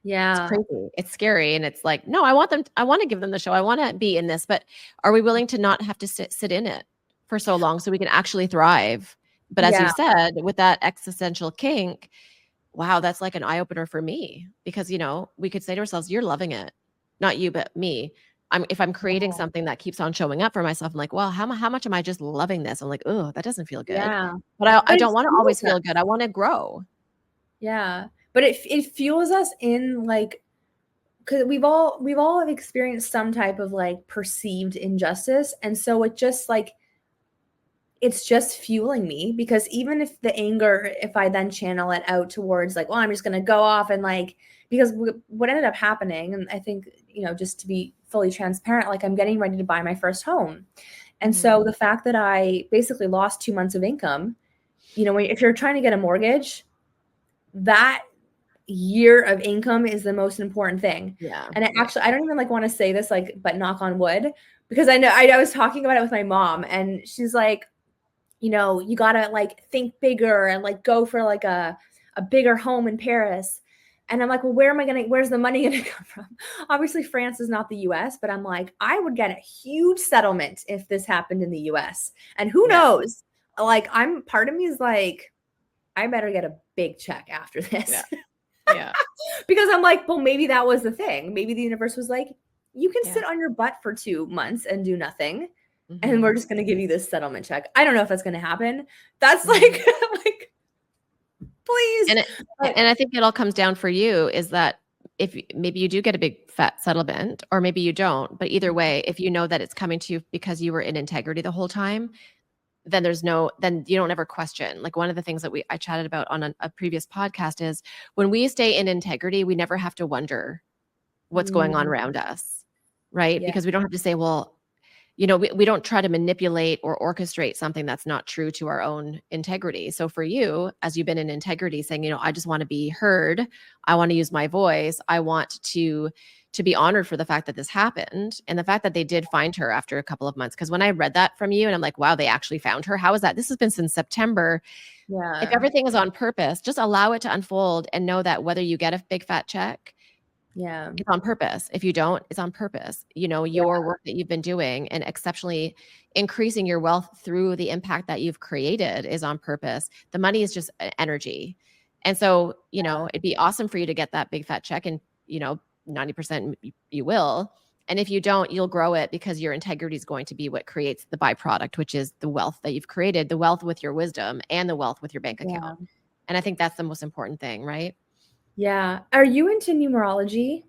It's yeah, crazy. It's scary. And it's like, no, I want to give them the show. I want to be in this, but are we willing to not have to sit in it for so long so we can actually thrive? But as you yeah, said, with that existential kink, wow, that's like an eye opener for me because, we could say to ourselves, you're loving it. Not you, but me. If I'm creating something that keeps on showing up for myself, I'm like, well, how much am I just loving this? I'm like, oh, that doesn't feel good. yeah. But I But it don't want to always fuels feel us. good. I want to grow. Yeah. But it fuels us in, like, because we've all experienced some type of, like, perceived injustice. And so it just, like, it's just fueling me, because even if the anger, if I then channel it out towards, like, well, I'm just going to go off and, like, because what ended up happening, and I think, just to be fully transparent, like, I'm getting ready to buy my first home. And so the fact that I basically lost 2 months of income, if you're trying to get a mortgage, that year of income is the most important thing. Yeah. And I don't even, like, want to say this, like, but knock on wood, because I know I was talking about it with my mom, and she's like, you gotta, like, think bigger and, like, go for, like, a bigger home in Paris. And I'm like, well, where's the money gonna come from? Obviously, France is not the US, but I'm like, I would get a huge settlement if this happened in the US. And who knows? Like, part of me is like, I better get a big check after this. Yeah. Yeah. Because I'm like, well, maybe that was the thing. Maybe the universe was like, you can sit on your butt for 2 months and do nothing. And we're just going to give you this settlement check. I don't know if that's going to happen. That's like, like, please. And I think it all comes down for you is that if maybe you do get a big fat settlement, or maybe you don't, but either way, if you know that it's coming to you because you were in integrity the whole time, then then you don't ever question. Like, one of the things that I chatted about on a previous podcast is when we stay in integrity, we never have to wonder what's going on around us, right? Yeah. Because we don't have to say, well, we don't try to manipulate or orchestrate something that's not true to our own integrity. So for you, as you've been in integrity, saying, I just want to be heard. I want to use my voice. I want to be honored for the fact that this happened, and the fact that they did find her after a couple of months. Because when I read that from you and I'm like, wow, they actually found her. How is that? This has been since September. Yeah. If everything is on purpose, just allow it to unfold and know that whether you get a big fat check, it's on purpose. If you don't, it's on purpose. Your work that you've been doing and exceptionally increasing your wealth through the impact that you've created is on purpose. The money is just energy. And so, it'd be awesome for you to get that big fat check, and, 90% you will. And if you don't, you'll grow it, because your integrity is going to be what creates the byproduct, which is the wealth that you've created, the wealth with your wisdom and the wealth with your bank account. And I think that's the most important thing, right? Yeah. Are you into numerology?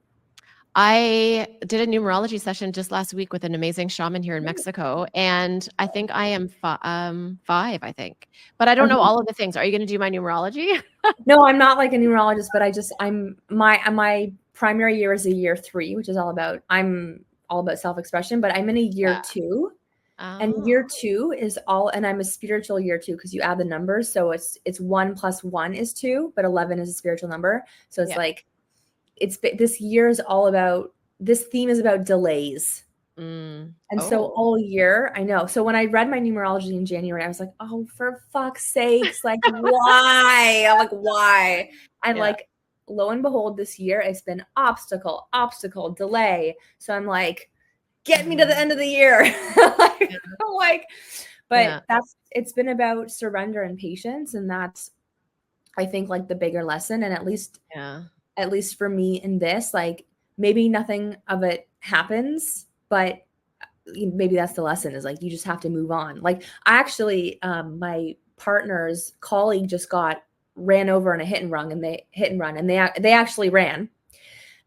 I did a numerology session just last week with an amazing shaman here in Mexico, and I think I am 5, I think. But I don't know all of the things. Are you going to do my numerology? No, I'm not like a numerologist, but my primary year is a year 3, which is I'm all about self-expression, but I'm in a year 2. And year 2 is and I'm a spiritual year 2, because you add the numbers. So it's 1 + 1 is 2, but 11 is a spiritual number. So it's like, this year is all about, this theme is about delays. And so all year, I know. So when I read my numerology in January, I was like, oh, for fuck's sakes, like, why? I'm like, why? And like, lo and behold, this year it's been obstacle, delay. So I'm like, get me to the end of the year. like, But Yeah. it's been about surrender and patience. And that's, I think, like the bigger lesson. And Yeah. at least for me in this, like maybe nothing of it happens, but maybe that's the lesson, is like you just have to move on. Like I actually, my partner's colleague just got ran over in a hit and run, and they actually ran,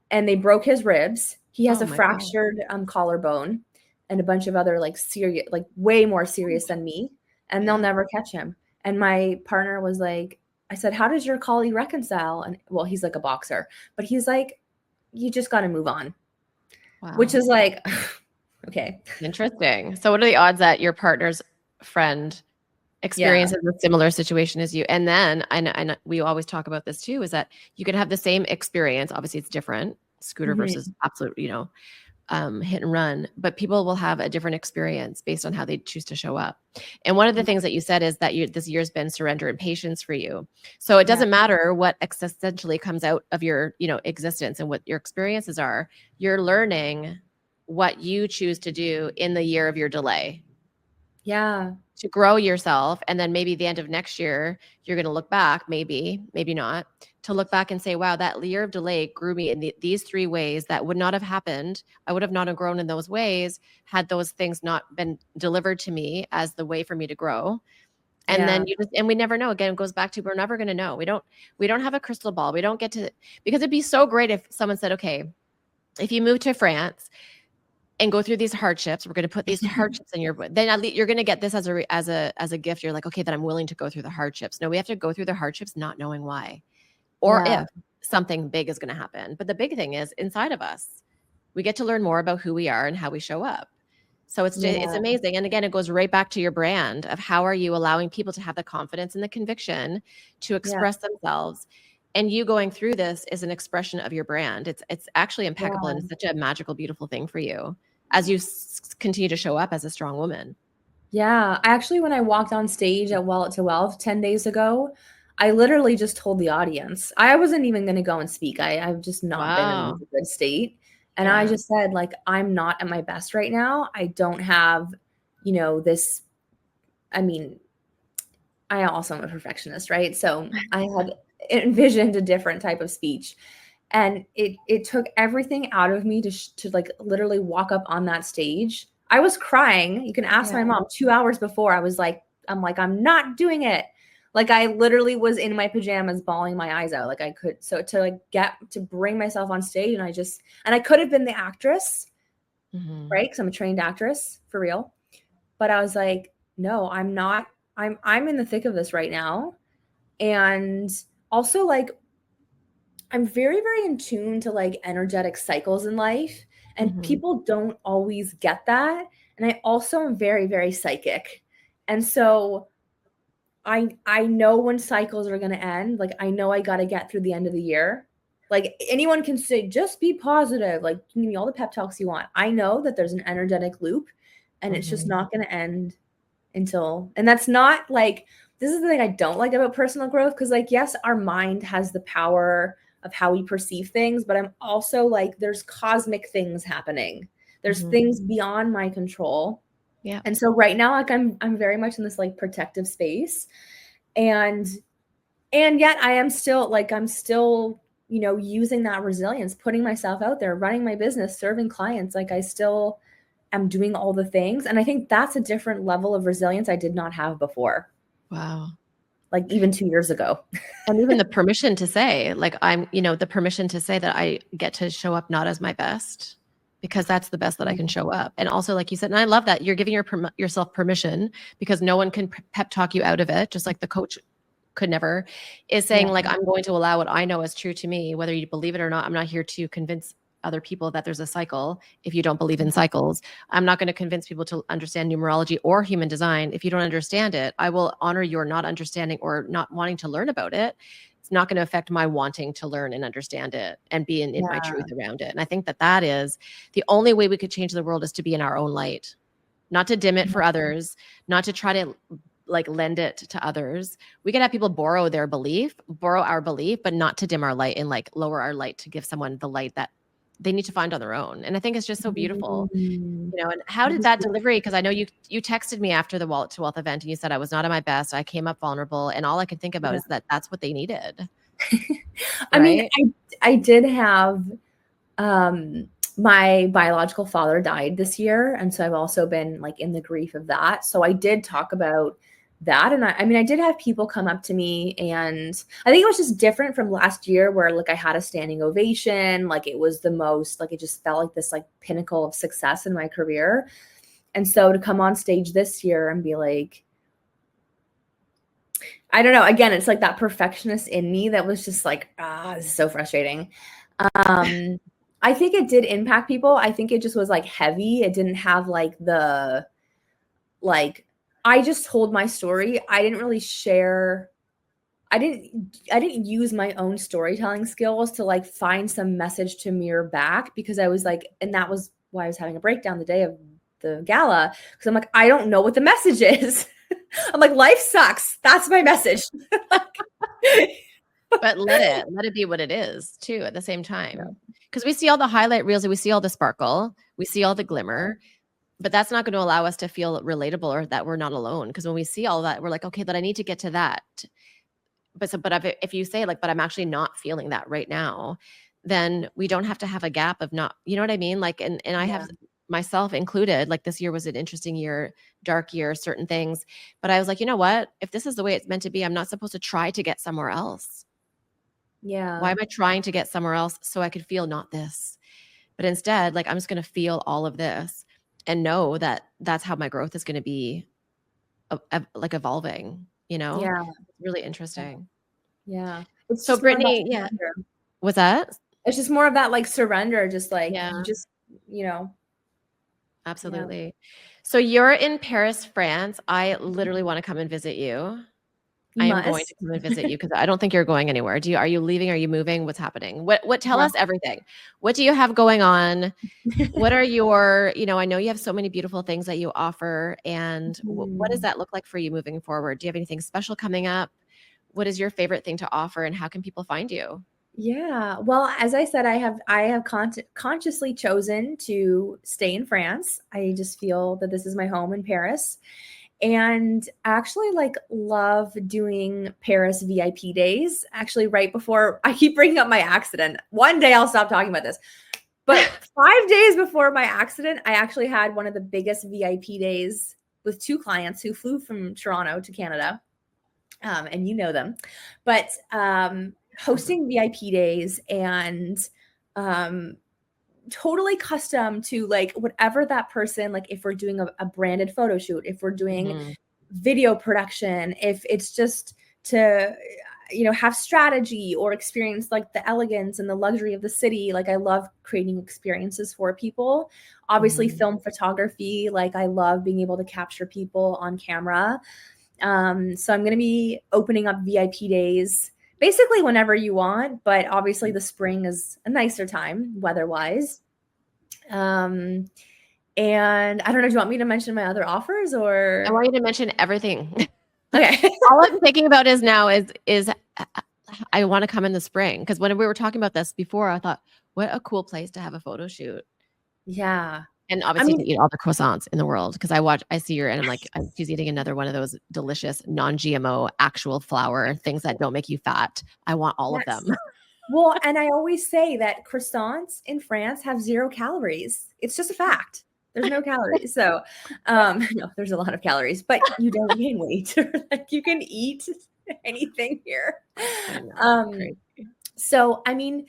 and they broke his ribs. He has Oh a my God. fractured collarbone and a bunch of other like serious, like way more serious than me, and they'll Yeah. never catch him. And my partner was like, I said, how does your colleague reconcile? And well, he's like a boxer, but he's like, you just got to move on, which Wow. is like, okay. Interesting. So what are the odds that your partner's friend Yeah. experiences a similar situation as you? And then I know we always talk about this too, is that you could have the same experience. Obviously it's different, scooter Mhm. versus absolute, hit and run, but people will have a different experience based on how they choose to show up. And one of the things that you said is that this year's been surrender and patience for you. So it Yeah. doesn't matter what existentially comes out of your, existence and what your experiences are. You're learning what you choose to do in the year of your delay Yeah. to grow yourself. And then maybe the end of next year, you're going to look back, maybe not, to look back and say, wow, that year of delay grew me in these 3 ways that would not have happened. I would have not have grown in those ways had those things not been delivered to me as the way for me to grow. And Yeah. then and we never know. Again, it goes back to, we're never going to know. We don't have a crystal ball. We don't get to, because it'd be so great if someone said, okay, if you move to France and go through these hardships, we're going to put these hardships in your, then at least you're going to get this as a gift. You're like, okay, then I'm willing to go through the hardships. No, we have to go through the hardships not knowing why or Yeah. if something big is going to happen. But the big thing is inside of us, we get to learn more about who we are and how we show up. So it's Yeah. amazing. And again, it goes right back to your brand of how are you allowing people to have the confidence and the conviction to Yeah. express themselves. And you going through this is an expression of your brand. It's actually impeccable, and Yeah. it's such a magical, beautiful thing for you as you continue to show up as a strong woman. Yeah. Actually, when I walked on stage at Well to Wealth 10 days ago, I literally just told the audience. I wasn't even going to go and speak. I've just not been in Wow. a good state. And I Yeah. just said, like, I'm not at my best right now. I don't have, this. I mean, I also am a perfectionist, right? So I had envisioned a different type of speech. And it took everything out of me to like literally walk up on that stage. I was crying. You can ask my Yeah. mom. 2 hours before, I'm not doing it. Like I literally was in my pajamas bawling my eyes out. Like I could, so to like get to bring myself on stage, and I could have been the actress, Mm-hmm. right? Because I'm a trained actress for real. But I was like, no, I'm not. I'm in the thick of this right now. And also like I'm very, very in tune to like energetic cycles in life, and Mm-hmm. people don't always get that. And I also am very, very psychic. And so I know when cycles are going to end. Like I know I got to get through the end of the year. Like anyone can say just be positive, like give me all the pep talks you want. I know that there's an energetic loop, and it's just Mm-hmm. not going to end until, and that's not like, this is the thing I don't like about personal growth, because like yes, our mind has the power of how we perceive things, but I'm also like there's cosmic things happening, there's Mm-hmm. things beyond my control. Yeah. And so right now, like I'm very much in this like protective space, and yet I'm still using that resilience, putting myself out there, running my business, serving clients. Like I still am doing all the things. And I think that's a different level of resilience I did not have before, Wow. like even 2 years ago. And even the permission to say, like, the permission to say that I get to show up not as my best, because that's the best that I can show up. And also, like you said, and I love that you're giving yourself permission, because no one can pep talk you out of it, just like the coach could never, is saying Yeah. like, I'm going to allow what I know is true to me, whether you believe it or not. I'm not here to convince other people that there's a cycle. If you don't believe in cycles, I'm not going to convince people to understand numerology or human design. If you don't understand it, I will honor your not understanding or not wanting to learn about it. It's not going to affect my wanting to learn and understand it and be in my Yeah. truth around it. And I think that is the only way we could change the world, is to be in our own light, not to dim it for others, not to try to like lend it to others. We can have people borrow our belief, but not to dim our light and like lower our light to give someone the light that they need to find on their own. And I think it's just so beautiful. Mm. You know, and how did that delivery? Because I know you texted me after the Wallet to Wealth event and you said I was not at my best. I came up vulnerable, and all I could think about is that that's what they needed. I mean, Right? I did have my biological father died this year, and so I've also been like in the grief of that. So I did talk about that, and I mean, I did have people come up to me, and I think it was just different from last year where like I had a standing ovation, like it was the most, like it just felt like this like pinnacle of success in my career. And so to come on stage this year and be like, I don't know, again, it's like that perfectionist in me that was just like, this is so frustrating. I think it did impact people. I think it just was like heavy. It didn't have like the, like, I just told my story. I didn't really share. I didn't use my own storytelling skills to like find some message to mirror back, because I was like, and that was why I was having a breakdown the day of the gala, because I'm like, I don't know what the message is. I'm like, life sucks. That's my message. But let it be what it is too at the same time. Because we see all the highlight reels and we see all the sparkle, we see all the glimmer, but that's not going to allow us to feel relatable or that we're not alone. Because when we see all that, we're like, okay, but I need to get to that. But if you say like, but I'm actually not feeling that right now, then we don't have to have a gap of not, you know what I mean? Like, and I have myself included, like this year was an interesting year, dark year, certain things. But I was like, you know what? If this is the way it's meant to be, I'm not supposed to try to get somewhere else. Yeah. Why am I trying to get somewhere else so I could feel not this? But instead, like, I'm just going to feel all of this and know that that's how my growth is going to be like evolving, you know? Yeah. It's really interesting. Yeah. It's So just more Brittany, about surrender. Was that? It's just more of that like surrender, just like Yeah. just, you know. Absolutely. Yeah. So you're in Paris, France. I literally want to come and visit you. I am going to come and visit you because I don't think you're going anywhere. Are you leaving? Are you moving? What's happening? Tell us everything. What do you have going on? What are your, I know you have so many beautiful things that you offer, and what does that look like for you moving forward? Do you have anything special coming up? What is your favorite thing to offer, and how can people find you? Yeah. Well, as I said, I have consciously chosen to stay in France. I just feel that this is my home in Paris. And actually like love doing Paris VIP days. Actually, right before, I keep bringing up my accident. One day I'll stop talking about this. But 5 days before my accident, I actually had one of the biggest VIP days with 2 clients who flew from Toronto to Canada. And you know them. But hosting VIP days and totally custom to like whatever that person, like if we're doing a branded photo shoot, if we're doing video production, if it's just to have strategy or experience like the elegance and the luxury of the city. Like I love creating experiences for people. Obviously film photography, like I love being able to capture people on camera. So I'm going to be opening up VIP days basically whenever you want, but obviously the spring is a nicer time weather-wise. And I don't know, do you want me to mention my other offers or? I want you to mention everything. Okay. All I'm thinking about is I want to come in the spring, because when we were talking about this before, I thought, what a cool place to have a photo shoot. Yeah. And obviously to eat all the croissants in the world, because I see her and I'm like, she's eating another one of those delicious non-GMO actual flour things that don't make you fat. I want all of them. Well, and I always say that croissants in France have 0 calories. It's just a fact. There's no calories. So, no, there's a lot of calories, but you don't gain weight. Like you can eat anything here. So, I mean,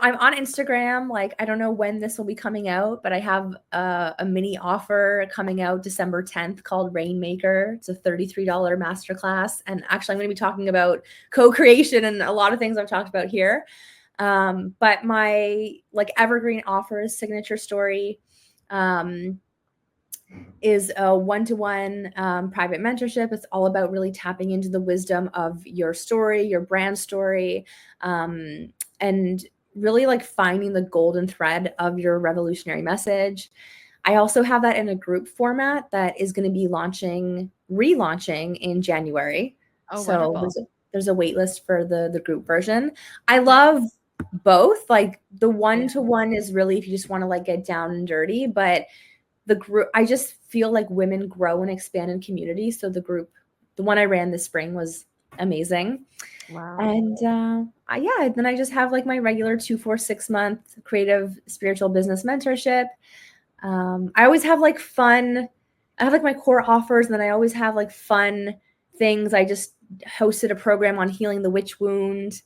I'm on Instagram. Like, I don't know when this will be coming out, but I have a mini offer coming out December 10th called Rainmaker. It's a $33 masterclass. And actually, I'm going to be talking about co-creation and a lot of things I've talked about here. But my like evergreen offer is Signature Story. Is a one-to-one private mentorship. It's all about really tapping into the wisdom of your story, your brand story, and really like finding the golden thread of your revolutionary message. I also have that in a group format that is going to be relaunching in January. Oh, so wonderful. there's a wait list for the group version. I love both. Like the one-to-one is really if you just want to like get down and dirty, but the group, I just feel like women grow and expand in community. So the group, the one I ran this spring was amazing. Wow. And then I just have like my regular 2, 4, 6 month creative spiritual business mentorship. I always have like fun. I have like my core offers, and then I always have like fun things. I just hosted a program on healing the witch wound,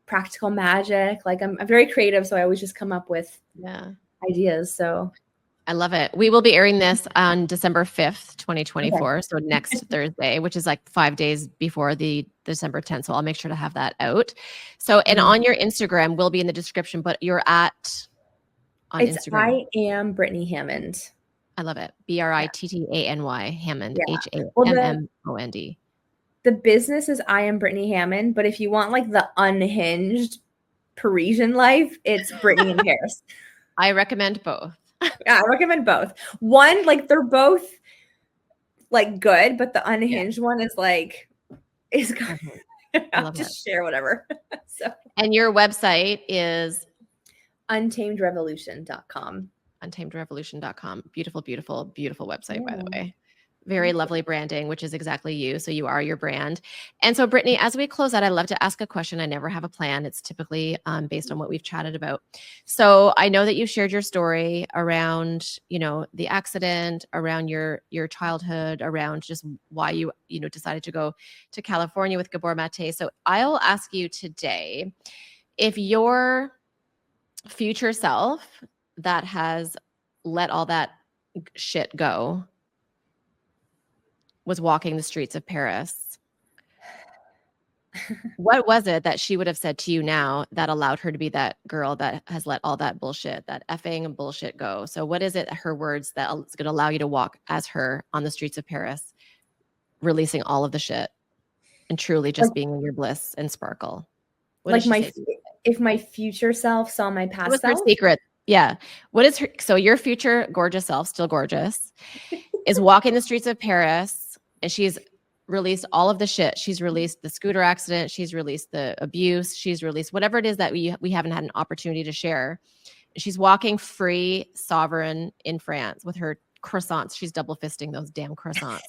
practical magic. Like I'm very creative, so I always just come up with ideas. So I love it. We will be airing this on December 5th, 2024. Okay. So next Thursday, which is like 5 days before the December 10th. So I'll make sure to have that out. So, and on your Instagram will be in the description, but you're on Instagram. I am Brittany Hammond. I love it. Brittany Hammond, Hammond. The business is I am Brittany Hammond, but if you want like the unhinged Parisian life, it's Brittany in Paris. I recommend both. Yeah, I recommend both. One, like they're both like good, but the unhinged one is like good. I'll just share whatever. And your website is unturnedrevolution.com. unturnedrevolution.com. Beautiful, beautiful, beautiful website, by the way. Very lovely branding, which is exactly you. So you are your brand. And so, Brittany, as we close out, I love to ask a question. I never have a plan. It's typically based on what we've chatted about. So I know that you shared your story around, the accident, around your childhood, around just why you decided to go to California with Gabor Mate. So I'll ask you today, if your future self that has let all that shit go was walking the streets of Paris, what was it that she would have said to you now that allowed her to be that girl that has let all that bullshit, that effing bullshit go? So what is it, her words, that is going to allow you to walk as her on the streets of Paris, releasing all of the shit and truly just being in your bliss and sparkle? What like if my future self saw my past What's self? Her secret? Yeah. What is her? So your future gorgeous self, still gorgeous, is walking the streets of Paris. And she's released all of the shit. She's released the scooter accident. She's released the abuse. She's released whatever it is that we haven't had an opportunity to share. She's walking free, sovereign in France with her croissants. She's double fisting those damn croissants.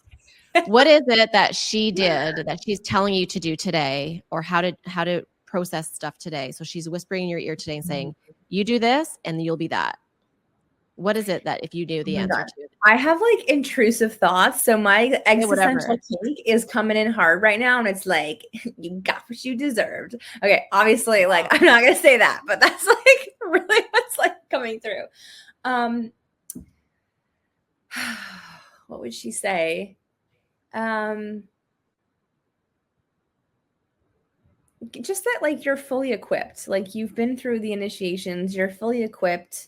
What is it that she did that she's telling you to do today, or how to process stuff today? So she's whispering in your ear today and saying, you do this and you'll be that. What is it that if you knew the answer to? I have like intrusive thoughts. So my existential kink is coming in hard right now. And it's like, you got what you deserved. Okay. Obviously, like, I'm not going to say that, but that's like really what's like coming through. What would she say? Just that like you're fully equipped. Like you've been through the initiations. You're fully equipped.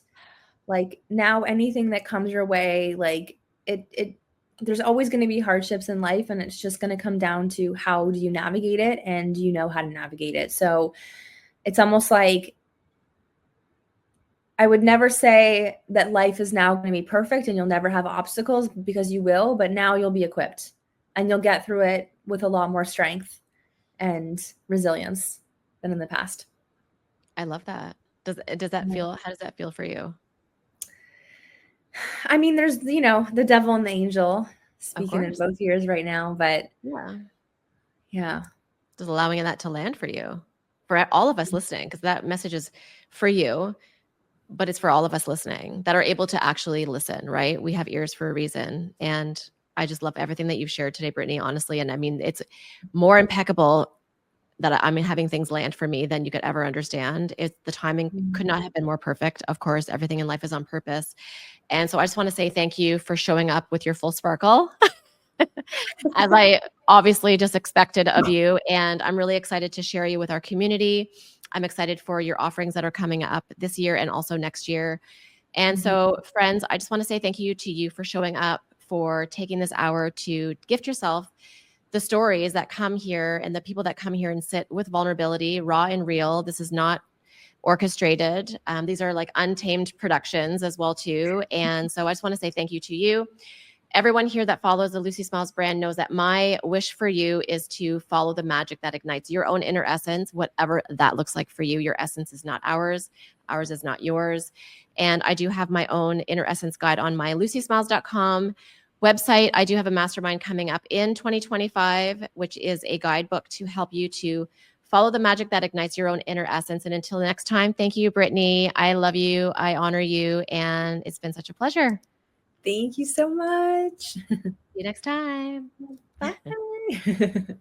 Like now anything that comes your way, like there's always going to be hardships in life, and it's just going to come down to how do you navigate it, and do you know how to navigate it? So it's almost like I would never say that life is now going to be perfect and you'll never have obstacles, because you will, but now you'll be equipped and you'll get through it with a lot more strength and resilience than in the past. I love that. Does that feel, how does that feel for you? I mean, there's, the devil and the angel speaking in both ears right now, but yeah. Just allowing that to land for you, for all of us listening, because that message is for you, but it's for all of us listening that are able to actually listen, right? We have ears for a reason. And I just love everything that you've shared today, Brittany, honestly. And I mean, it's more impeccable that I'm having things land for me than you could ever understand. The timing could not have been more perfect. Of course, everything in life is on purpose. And so I just want to say thank you for showing up with your full sparkle, as I obviously just expected of you. And I'm really excited to share you with our community. I'm excited for your offerings that are coming up this year and also next year. And so, friends, I just want to say thank you to you for showing up, for taking this hour to gift yourself the stories that come here and the people that come here and sit with vulnerability, raw and real. This is not orchestrated. These are like untamed productions as well too. And so I just want to say thank you to you. everyone here that follows the Lucy Smiles brand knows that my wish for you is to follow the magic that ignites your own inner essence, whatever that looks like for you. Your essence is not ours. Ours is not yours. And I do have my own inner essence guide on my lucysmiles.com website. I do have a mastermind coming up in 2025, which is a guidebook to help you to follow the magic that ignites your own inner essence. And until next time, thank you, Brittany. I love you. I honor you. And it's been such a pleasure. Thank you so much. See you next time. Bye.